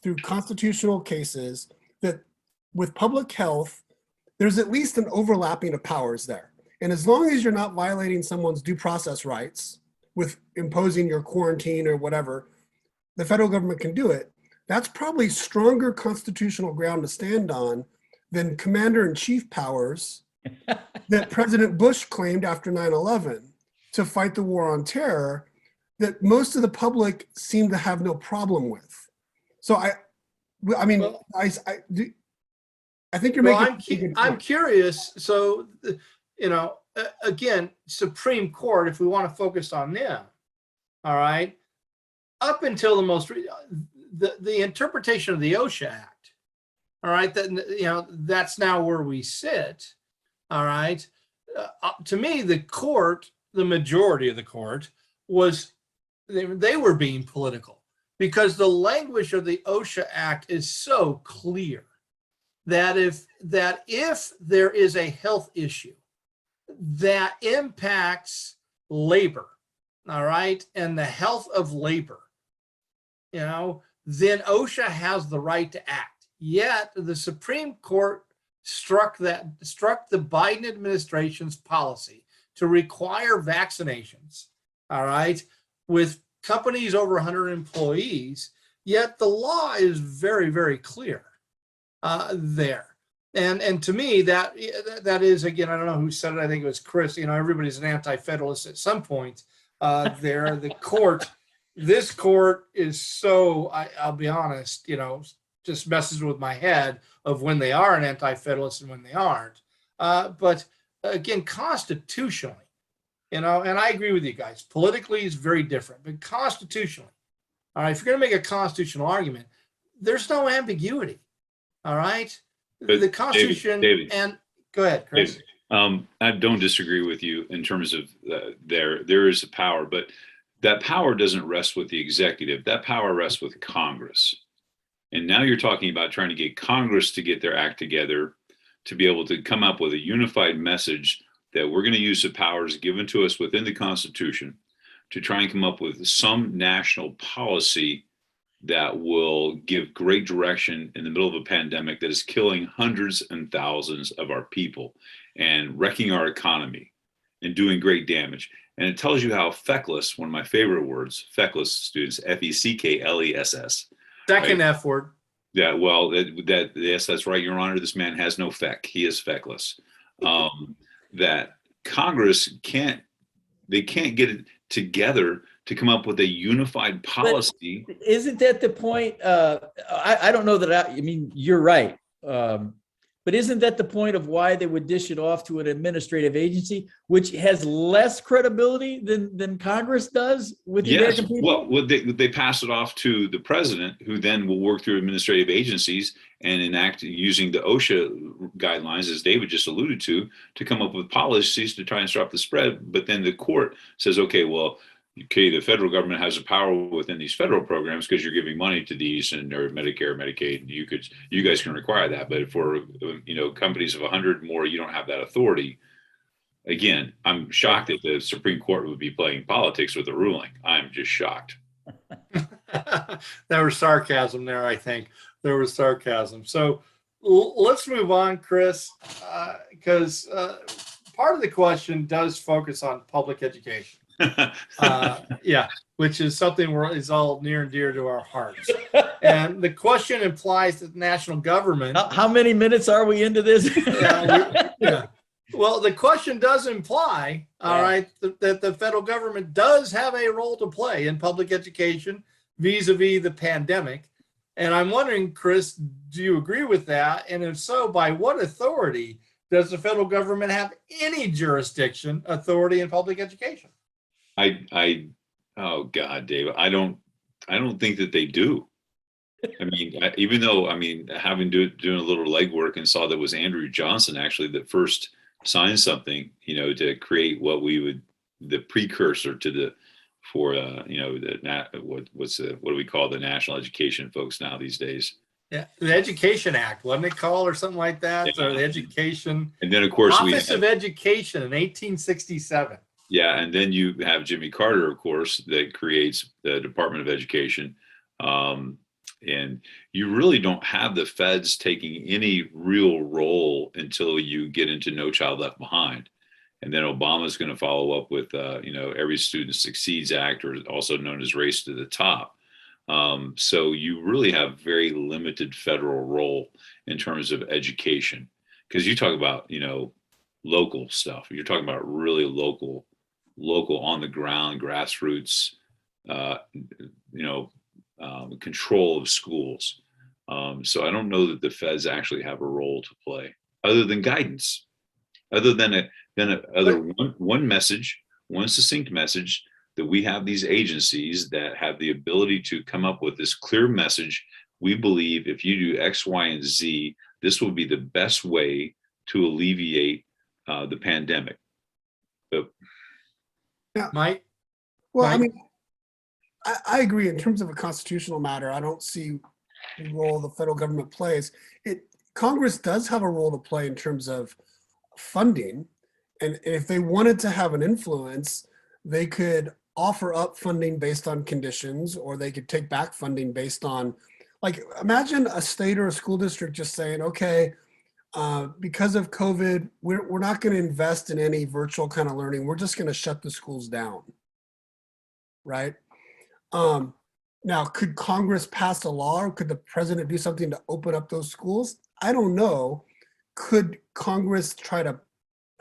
through constitutional cases, that with public health, there's at least an overlapping of powers there. And as long as you're not violating someone's due process rights with imposing your quarantine or whatever, the federal government can do it. That's probably stronger constitutional ground to stand on than commander-in-chief powers that President Bush claimed after 9/11 to fight the war on terror, that most of the public seem to have no problem with. So I think you're making. I'm curious. So, again, Supreme Court, if we want to focus on them, all right, up until the the interpretation of the OSHA Act, all right, that that's now where we sit, all right. To me, the majority of the court was they were being political, because the language of the OSHA Act is so clear that if there is a health issue that impacts labor, all right, and the health of labor, then OSHA has the right to act. Yet the Supreme Court struck the Biden administration's policy to require vaccinations, all right, with companies over 100 employees. Yet the law is very, very clear there. And to me, that is, again, I don't know who said it. I think it was Chris. Everybody's an anti-federalist at some point there. This court is so, I'll be honest, just messes with my head of when they are an anti-federalist and when they aren't. But again, constitutionally, and I agree with you guys, politically is very different, but constitutionally, all right, if you're going to make a constitutional argument, there's no ambiguity, all right? But the Constitution, David, and go ahead, Chris. David, I don't disagree with you in terms of there is a power, but that power doesn't rest with the executive. That power rests with Congress. And now you're talking about trying to get Congress to get their act together to be able to come up with a unified message that we're going to use the powers given to us within the Constitution to try and come up with some national policy that will give great direction in the middle of a pandemic that is killing hundreds and thousands of our people and wrecking our economy and doing great damage. And it tells you how feckless, one of my favorite words, feckless, students, F-E-C-K-L-E-S-S. Second right? F word. Yeah, well, yes, that's right, Your Honor. This man has no feck. He is feckless. That Congress can't get it together to come up with a unified policy. But isn't that the point? I don't know that I mean, you're right. But isn't that the point of why they would dish it off to an administrative agency, which has less credibility than Congress does with the American people? Well, they pass it off to the president, who then will work through administrative agencies and enact using the OSHA guidelines, as David just alluded to come up with policies to try and stop the spread. But then the court says, okay, the federal government has a power within these federal programs because you're giving money to these and or Medicare, Medicaid. You guys can require that, but for companies of 100 more, you don't have that authority. Again, I'm shocked that the Supreme Court would be playing politics with the ruling. I'm just shocked. There was sarcasm there. I think there was sarcasm. So let's move on, Chris, because part of the question does focus on public education. Which is something is all near and dear to our hearts. And the question implies that the national government. How many minutes are we into this? Well, the question does imply, all right, that the federal government does have a role to play in public education vis-a-vis the pandemic. And I'm wondering, Chris, do you agree with that? And if so, by what authority does the federal government have any jurisdiction authority in public education? Oh God, David, I don't think that they do. I mean, even though, having doing a little legwork and saw that was Andrew Johnson actually that first signed something, to create what the precursor to what do we call the national education folks now these days? Yeah, the Education Act, wasn't it called, or something like that? Yeah. Or the Education. And then of course Office of Education in 1867. Yeah, and then you have Jimmy Carter, of course, that creates the Department of Education. And you really don't have the feds taking any real role until you get into No Child Left Behind. And then Obama's going to follow up with, Every Student Succeeds Act, or also known as Race to the Top. So you really have very limited federal role in terms of education. Because you talk about, local stuff. You're talking about really local on the ground, grassroots, control of schools. So I don't know that the feds actually have a role to play, other than guidance, other than one message, one succinct message that we have these agencies that have the ability to come up with this clear message. We believe if you do X, Y, and Z, this will be the best way to alleviate the pandemic. But, Mike? Well, I Mike? mean, I agree. In terms of a constitutional matter, I don't see the role the federal government plays. Congress does have a role to play in terms of funding. And if they wanted to have an influence, they could offer up funding based on conditions, or they could take back funding based on, like, imagine a state or a school district just saying, okay, because of COVID, we're not going to invest in any virtual kind of learning. We're just going to shut the schools down, right? Now, could Congress pass a law, or could the president do something to open up those schools? I don't know. Could Congress try to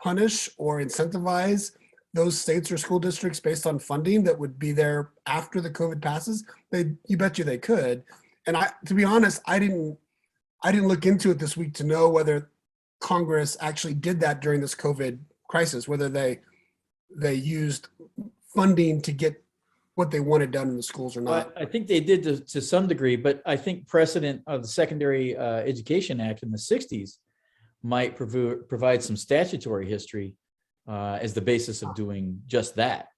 punish or incentivize those states or school districts based on funding that would be there after the COVID passes? You bet you they could. And to be honest, I didn't look into it this week to know whether Congress actually did that during this COVID crisis, whether they used funding to get what they wanted done in the schools or not. I think they did to some degree, but I think precedent of the Secondary Education Act in the 60s might provide some statutory history as the basis of doing just that.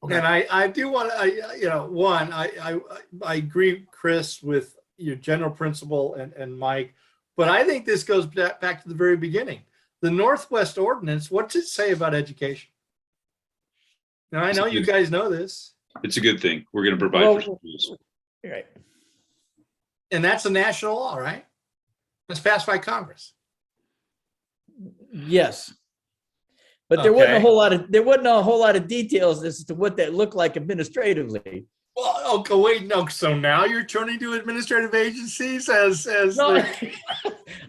Okay. And I do want to, I agree, Chris, with your general principle and Mike, but I think this goes back to the very beginning. The Northwest Ordinance, what's it say about education? Now, I know you guys know this. it's a good thing. We're going to provide for schools. Right. And that's a national law, right? That's passed by Congress. Yes. But there wasn't a Okay. whole lot of details as to what that looked like administratively. Well, okay, wait, no. So now you're turning to administrative agencies as No, the,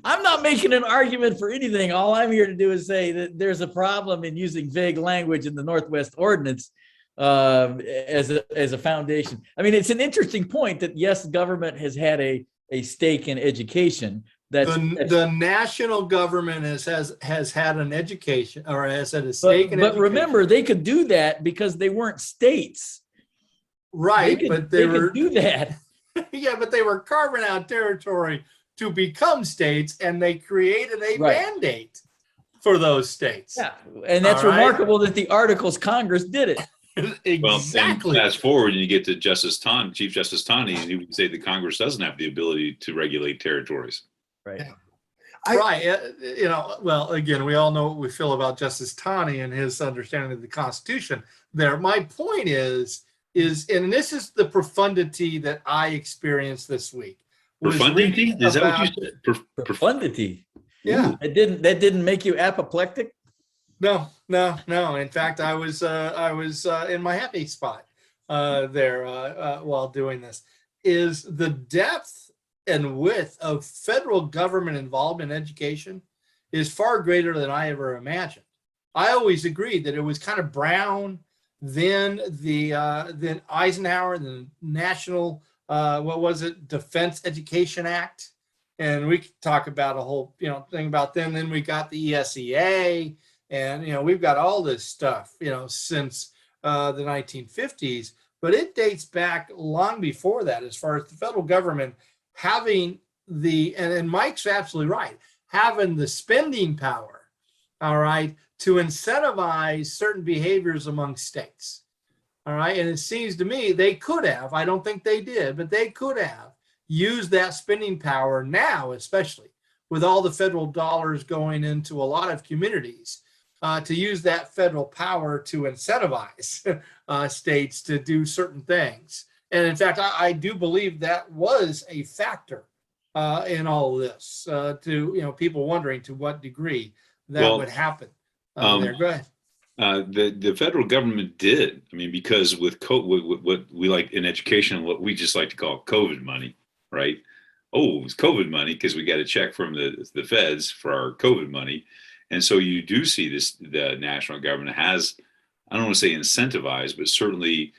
I'm not making an argument for anything. All I'm here to do is say that there's a problem in using vague language in the Northwest Ordinance as a foundation. I mean, it's an interesting point that yes, government has had a stake in education. the national government has had an education, or has had a stake in but education. remember, they could do that because they weren't states. Right, they were could do that. yeah, but they were carving out territory to become states, and they created a Right. mandate for those states. Yeah, and that's All right. remarkable that the Articles Congress did it. Exactly. Well, fast forward and you get to Chief Justice Taney, and he would say that Congress doesn't have the ability to regulate territories. Right. Yeah. Right. Well, again, we all know what we feel about Justice Taney and his understanding of the Constitution there. My point is, and this is the profundity that I experienced this week. was Profundity? reading Is that what about- you said? Profundity. Yeah. That didn't make you apoplectic? No. In fact, I was in my happy spot there while doing this. Is the depth and width of federal government involvement in education is far greater than I ever imagined. I always agreed that it was kind of Brown, then Eisenhower, the National Defense Education Act, and we could talk about a whole thing about them. Then we got the ESEA, and we've got all this stuff since the 1950s, but it dates back long before that as far as the federal government having and Mike's absolutely right, having the spending power, all right, to incentivize certain behaviors among states. All right. And it seems to me they could have, I don't think they did, but they could have used that spending power now, especially with all the federal dollars going into a lot of communities, to use that federal power to incentivize states to do certain things. And in fact, I do believe that was a factor in all of this, to people wondering to what degree that would happen. There, go ahead. The federal government did. I mean, because with what we like in education, what we just like to call COVID money, right? Oh, it's COVID money because we got a check from the feds for our COVID money. And so you do see this, the national government has, I don't want to say incentivized, but certainly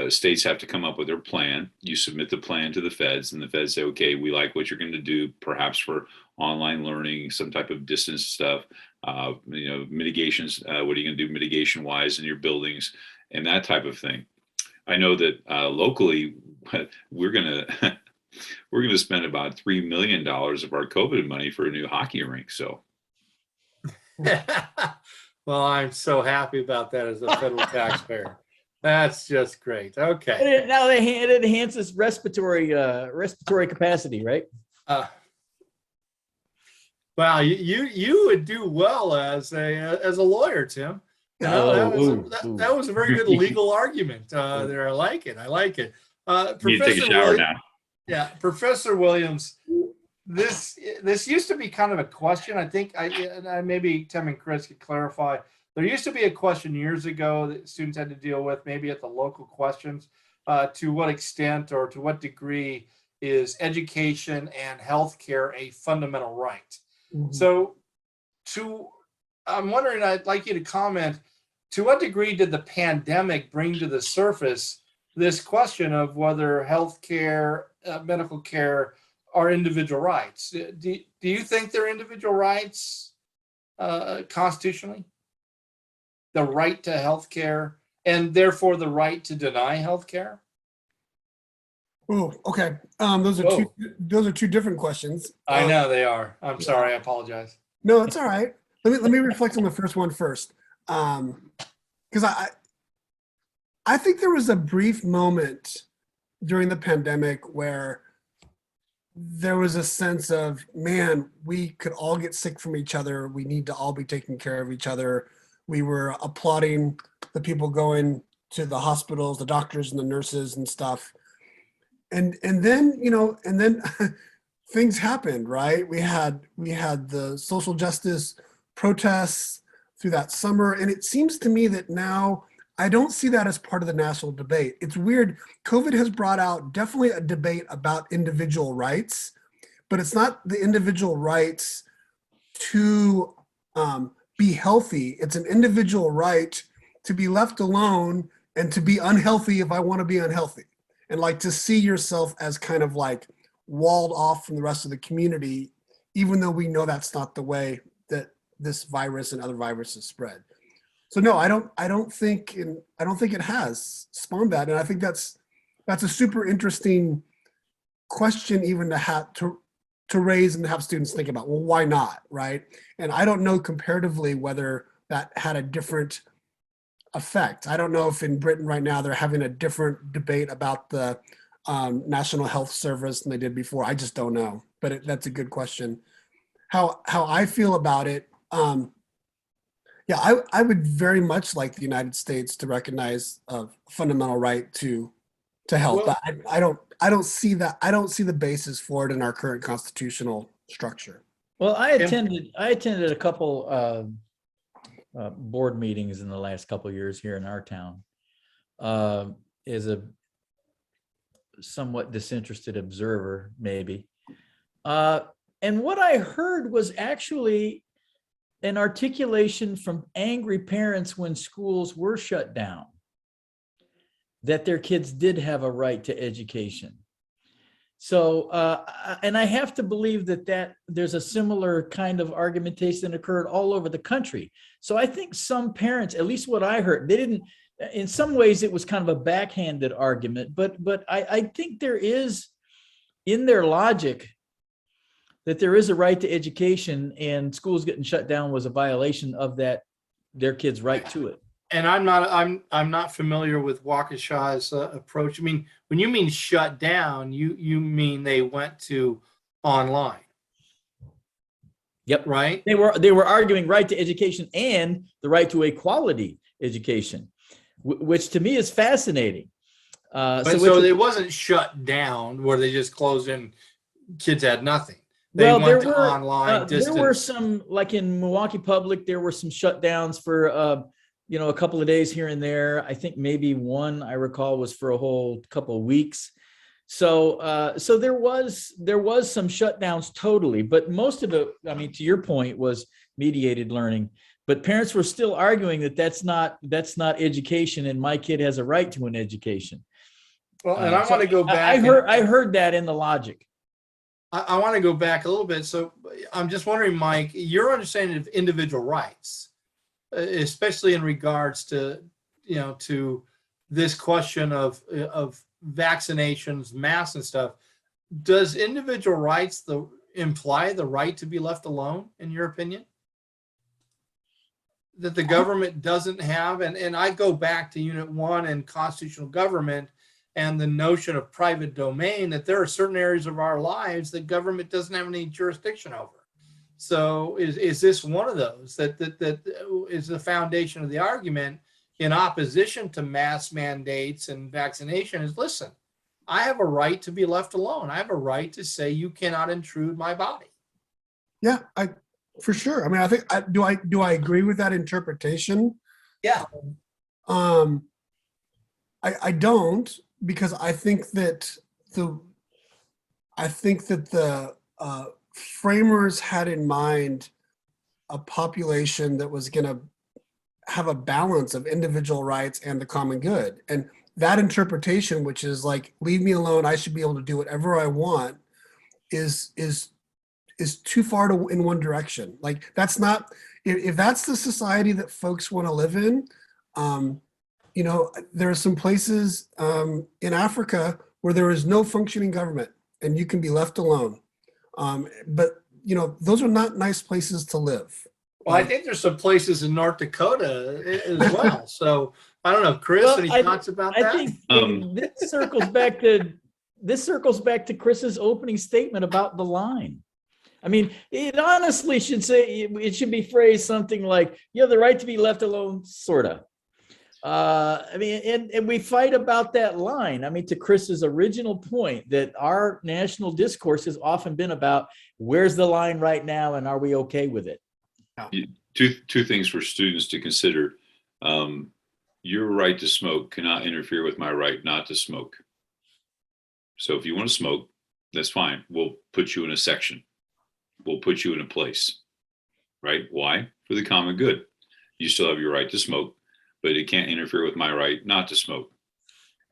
states have to come up with their plan. You submit the plan to the feds, and the feds say, okay, we like what you're going to do, perhaps for online learning, some type of distance stuff, mitigations. What are you going to do mitigation wise in your buildings and that type of thing? I know that locally, we're gonna we're gonna spend about $3 million of our COVID money for a new hockey rink. So Well, I'm so happy about that as a federal taxpayer. That's just great. Okay. Now it enhances respiratory capacity, right? Wow, you would do well as a lawyer, Tim. That was a very good legal argument there. I like it. I like it. need to take a shower now. Yeah, Professor Williams. This used to be kind of a question. I think I maybe Tim and Chris could clarify. There used to be a question years ago that students had to deal with, maybe at the local questions, to what extent or to what degree is education and healthcare a fundamental right? Mm-hmm. So I'm wondering, I'd like you to comment, to what degree did the pandemic bring to the surface this question of whether healthcare, medical care are individual rights? Do you think they're individual rights constitutionally? The right to health care and therefore the right to deny health care? Oh, okay. Those are two different questions. I know they are. I'm sorry. I apologize. No, it's all right. Let me reflect on the first one first. Because I think there was a brief moment during the pandemic where there was a sense of, man, we could all get sick from each other. We need to all be taking care of each other. We were applauding the people going to the hospitals, the doctors and the nurses and stuff. And then, things happened, right? We had the social justice protests through that summer. And it seems to me that now I don't see that as part of the national debate. It's weird. COVID has brought out definitely a debate about individual rights, but it's not the individual rights to be healthy. It's an individual right to be left alone and to be unhealthy if I want to be unhealthy. And like to see yourself as kind of like walled off from the rest of the community, even though we know that's not the way that this virus and other viruses spread. So no, I don't think it has spawned that. And I think that's a super interesting question even to have to raise and have students think about, well, why not, right? And I don't know comparatively whether that had a different effect. I don't know if in Britain right now they're having a different debate about the National Health Service than they did before. I just don't know, but that's a good question. How I feel about it, I would very much like the United States to recognize a fundamental right to health. Well, but I don't see that. I don't see the basis for it in our current constitutional structure. Well, I attended a couple board meetings in the last couple of years here in our town as a somewhat disinterested observer, maybe. And what I heard was actually an articulation from angry parents when schools were shut down, that their kids did have a right to education. So, and I have to believe that there's a similar kind of argumentation that occurred all over the country. So I think some parents, at least what I heard, they didn't, in some ways it was kind of a backhanded argument, but I think there is in their logic that there is a right to education, and schools getting shut down was a violation of that, their kids' right to it. And I'm not familiar with Waukesha's approach. I mean, when you mean shut down, you mean they went to online. Yep. Right. They were arguing right to education and the right to a quality education, which to me is fascinating. So it wasn't shut down where they just closed in, kids had nothing. They well, went to online distance. There were some, like in Milwaukee Public, there were some shutdowns for a couple of days here and there. I think maybe one I recall was for a whole couple of weeks. So there was some shutdowns totally, but most of it, I mean, to your point, was mediated learning. But parents were still arguing that that's not education, and my kid has a right to an education. Well, and I want to go back. I heard that in the logic. I want to go back a little bit. So I'm just wondering, Mike, your understanding of individual rights, especially in regards to, to this question of vaccinations, masks, and stuff. Does individual rights imply the right to be left alone, in your opinion? That the government doesn't have, and I go back to Unit 1 and constitutional government and the notion of private domain, that there are certain areas of our lives that government doesn't have any jurisdiction over. So is this one of those that is the foundation of the argument in opposition to mask mandates and vaccination is, listen, I have a right to be left alone. I have a right to say you cannot intrude my body. Yeah, for sure. I mean, I think do I agree with that interpretation? Yeah. I don't, because I think that the framers had in mind a population that was going to have a balance of individual rights and the common good. And that interpretation, which is like, leave me alone, I should be able to do whatever I want, is too far in one direction. Like, that's not, if that's the society that folks want to live in, you know, there are some places in Africa where there is no functioning government and you can be left alone. But, you know, those are not nice places to live. Well, I think there's some places in North Dakota as well. So I don't know, Chris, Well, any thoughts about I that? think this circles back to Chris's opening statement about the line. I mean, it honestly should say, it should be phrased something like, you have the right to be left alone, sort of. I mean, and we fight about that line. I mean, to Chris's original point, that our national discourse has often been about, where's the line right now and are we okay with it? Two things for students to consider. Your right to smoke cannot interfere with my right not to smoke. So if you want to smoke, that's fine. We'll put you in a section. We'll put you in a place, right? Why? For the common good. You still have your right to smoke, but it can't interfere with my right not to smoke.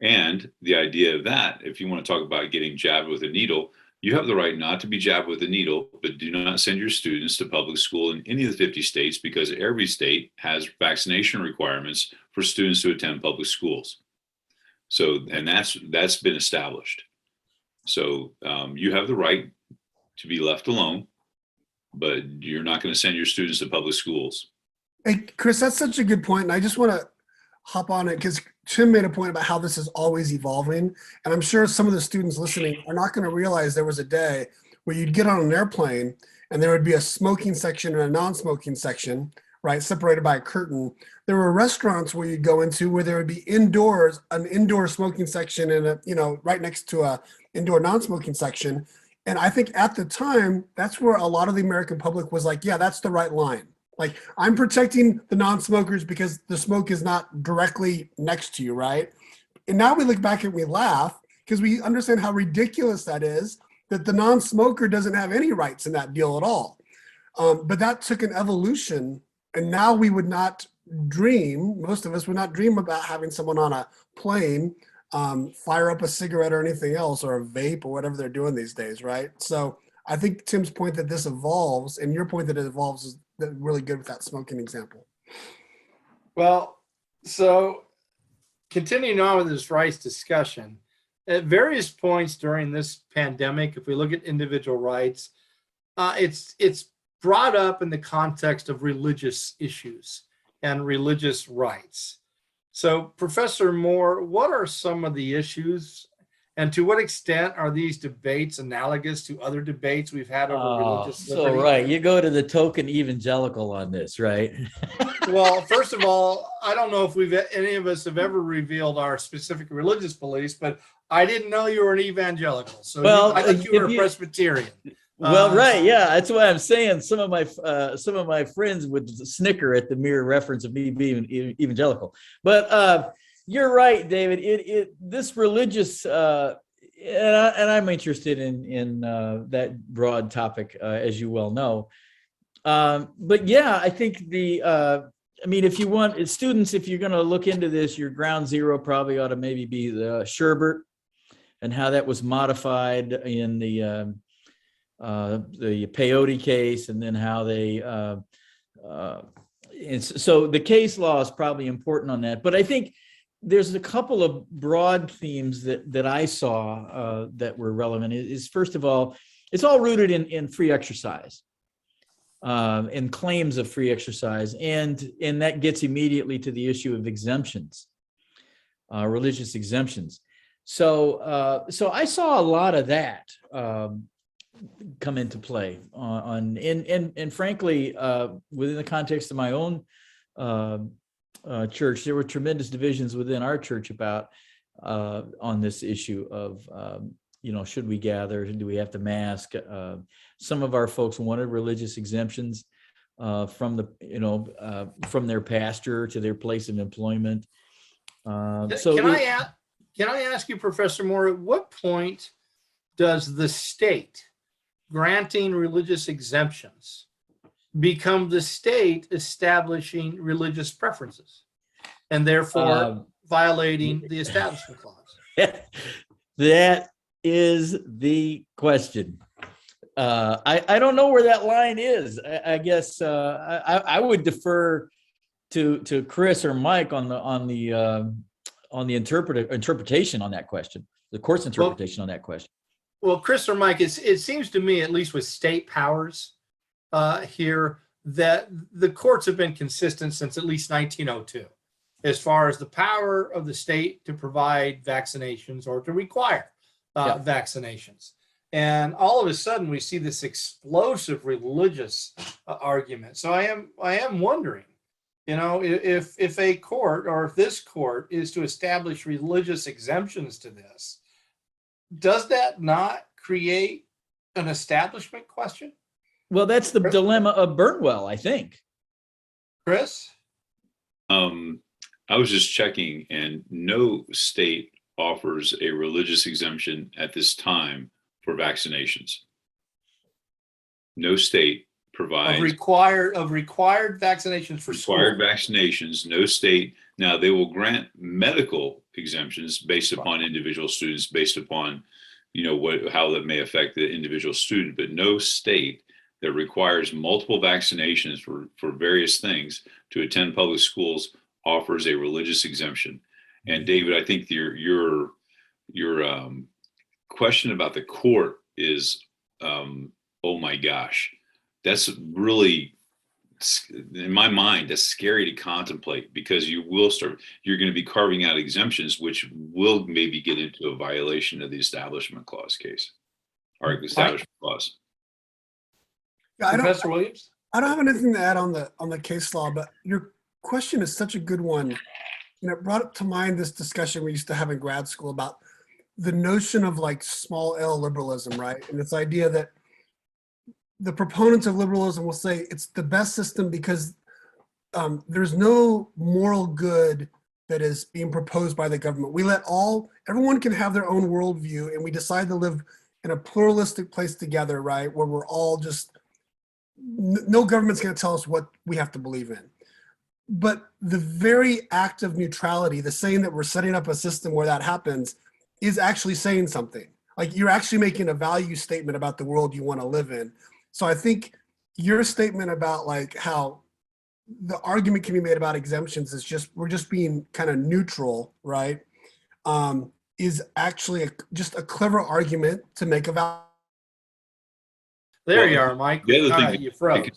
And the idea of that, if you want to talk about getting jabbed with a needle, you have the right not to be jabbed with a needle, but do not send your students to public school in any of the 50 states, because every state has vaccination requirements for students to attend public schools. So, and that's been established. So you have the right to be left alone, but you're not going to send your students to public schools. Hey, Chris, that's such a good point. And I just want to hop on it because Tim made a point about how this is always evolving. And I'm sure some of the students listening are not going to realize there was a day where you'd get on an airplane and there would be a smoking section and a non-smoking section, right, separated by a curtain. There were restaurants where you'd go into where there would be indoors, an indoor smoking section and a, you know, right next to a indoor non-smoking section. And I think at the time, that's where a lot of the American public was like, yeah, that's the right line. Like, I'm protecting the non-smokers because the smoke is not directly next to you, right? And now we look back and we laugh because we understand how ridiculous that is, that the non-smoker doesn't have any rights in that deal at all. But that took an evolution, and now we would not dream, most of us would not dream about having someone on a plane fire up a cigarette or anything else, or a vape or whatever they're doing these days, right? So I think Tim's point that this evolves, and your point that it evolves, is really good with that smoking example. Well, so continuing on with this rights discussion, at various points during this pandemic, if we look at individual rights, it's brought up in the context of religious issues and religious rights. So, Professor Moore, what are some of the issues, and to what extent are these debates analogous to other debates we've had over religious liberty? So, right, you go to the token evangelical on this, right? Well, first of all, I don't know if any of us have ever revealed our specific religious beliefs, but I didn't know you were an evangelical. So well, I thought you were a Presbyterian. Well, right, yeah, that's why I'm saying some of my friends would snicker at the mere reference of me being evangelical. But you're right, David. This religious, and I'm interested in that broad topic, as you well know. But yeah, I think I mean, if you want students, if you're going to look into this, your ground zero probably ought to maybe be the Sherbert and how that was modified in the peyote case, and then how they and so the case law is probably important on that. But I think there's a couple of broad themes that I saw that were relevant. Is first of all, it's all rooted in free exercise and claims of free exercise, and that gets immediately to the issue of exemptions, religious exemptions. So I saw a lot of that come into play and frankly, within the context of my own church, there were tremendous divisions within our church about on this issue of should we gather? Do we have to mask? Some of our folks wanted religious exemptions from their pastor to their place of employment. Can I ask you, Professor Moore, at what point does the state granting religious exemptions become the state establishing religious preferences and therefore violating the Establishment Clause? That is the question. I don't know where that line is. I guess I would defer to Chris or Mike on the interpretation on that question, the court's interpretation on that question. Well, Chris or Mike, it seems to me, at least with state powers here, that the courts have been consistent since at least 1902, as far as the power of the state to provide vaccinations or to require vaccinations. And all of a sudden, we see this explosive religious argument. So I am wondering, if a court or if this court is to establish religious exemptions to this, does that not create an establishment question? Well, that's the dilemma of Burnwell, I think. Chris? I was just checking, and no state offers a religious exemption at this time for vaccinations. No state provides of required vaccinations for required school. Vaccinations. No state. Now they will grant medical exemptions based upon individual students, based upon how that may affect the individual student, but no state that requires multiple vaccinations for various things to attend public schools offers a religious exemption. And David, I think your question about the court is, oh my gosh, that's really, in my mind, that's scary to contemplate, because you're going to be carving out exemptions, which will maybe get into a violation of the Establishment Clause case, or Establishment Clause. Yeah, Professor Williams? I don't have anything to add on the case law, but your question is such a good one. It brought up to mind this discussion we used to have in grad school about the notion of like small L liberalism, right? And this idea that the proponents of liberalism will say it's the best system because there's no moral good that is being proposed by the government. We let everyone can have their own worldview, and we decide to live in a pluralistic place together, right? Where we're all just, no government's going to tell us what we have to believe in. But the very act of neutrality, the saying that we're setting up a system where that happens, is actually saying something. Like, you're actually making a value statement about the world you want to live in. So I think your statement about like how the argument can be made about exemptions is we're just being kind of neutral, right? Is actually just a clever argument to make a value. There you are, Mike. The other thing, you froze.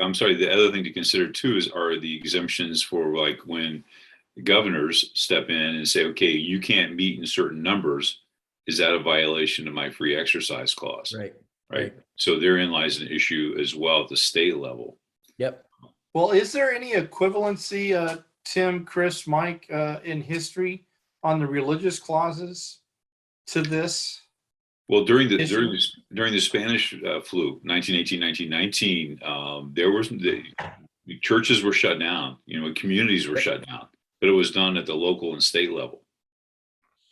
I'm sorry. The other thing to consider too are the exemptions for like when governors step in and say, okay, you can't meet in certain numbers. Is that a violation of my free exercise clause? Right. So therein lies an issue as well at the state level. Yep. Well, is there any equivalency, Tim, Chris, Mike, in history on the religious clauses to this? Well, during the Spanish flu, 1918, 1919, there was the churches were shut down. Communities were shut down, but it was done at the local and state level.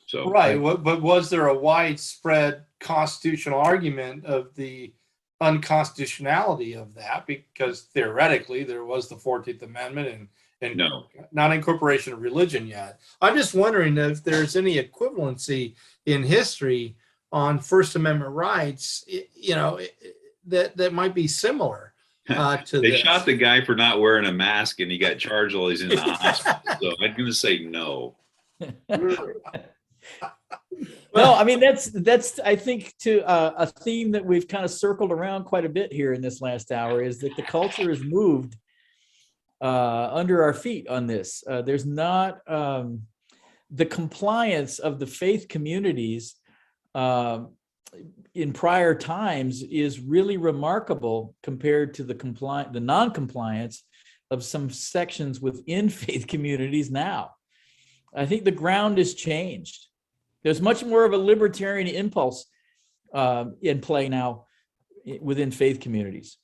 So right, but was there a widespread constitutional argument of the unconstitutionality of that? Because theoretically, there was the 14th Amendment and no, not incorporation of religion yet. I'm just wondering if there's any equivalency in history on First Amendment rights, that might be similar to they this. shot the guy for not wearing a mask and he got charged while he's in the hospital. So I'm going to say no. No, I mean that's I think to a theme that we've kind of circled around quite a bit here in this last hour is that the culture has moved under our feet on this. There's not the compliance of the faith communities in prior times is really remarkable compared to the non-compliance of some sections within faith communities now. I think the ground has changed. There's much more of a libertarian impulse in play now within faith communities.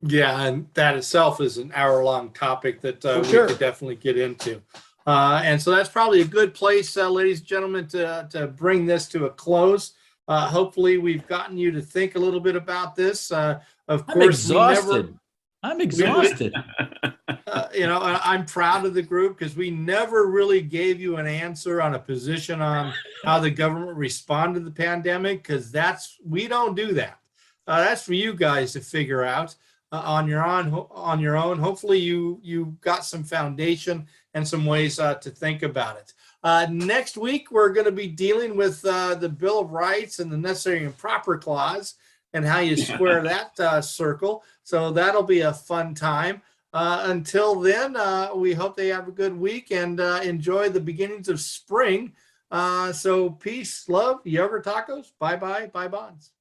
Yeah, and that itself is an hour-long topic that we sure. could definitely get into. And so that's probably a good place, ladies and gentlemen, to bring this to a close. Hopefully, we've gotten you to think a little bit about this. Of I'm course, exhausted. I'm exhausted. I'm proud of the group because we never really gave you an answer on a position on how the government responded to the pandemic, because we don't do that. That's for you guys to figure out on your own. Hopefully, you got some foundation and some ways to think about it. Next week, we're going to be dealing with the Bill of Rights and the necessary and proper clause and how you square that circle. So that'll be a fun time. Until then, we hope they have a good week and enjoy the beginnings of spring. So peace, love, yogurt tacos. Bye-bye. Bye bonds.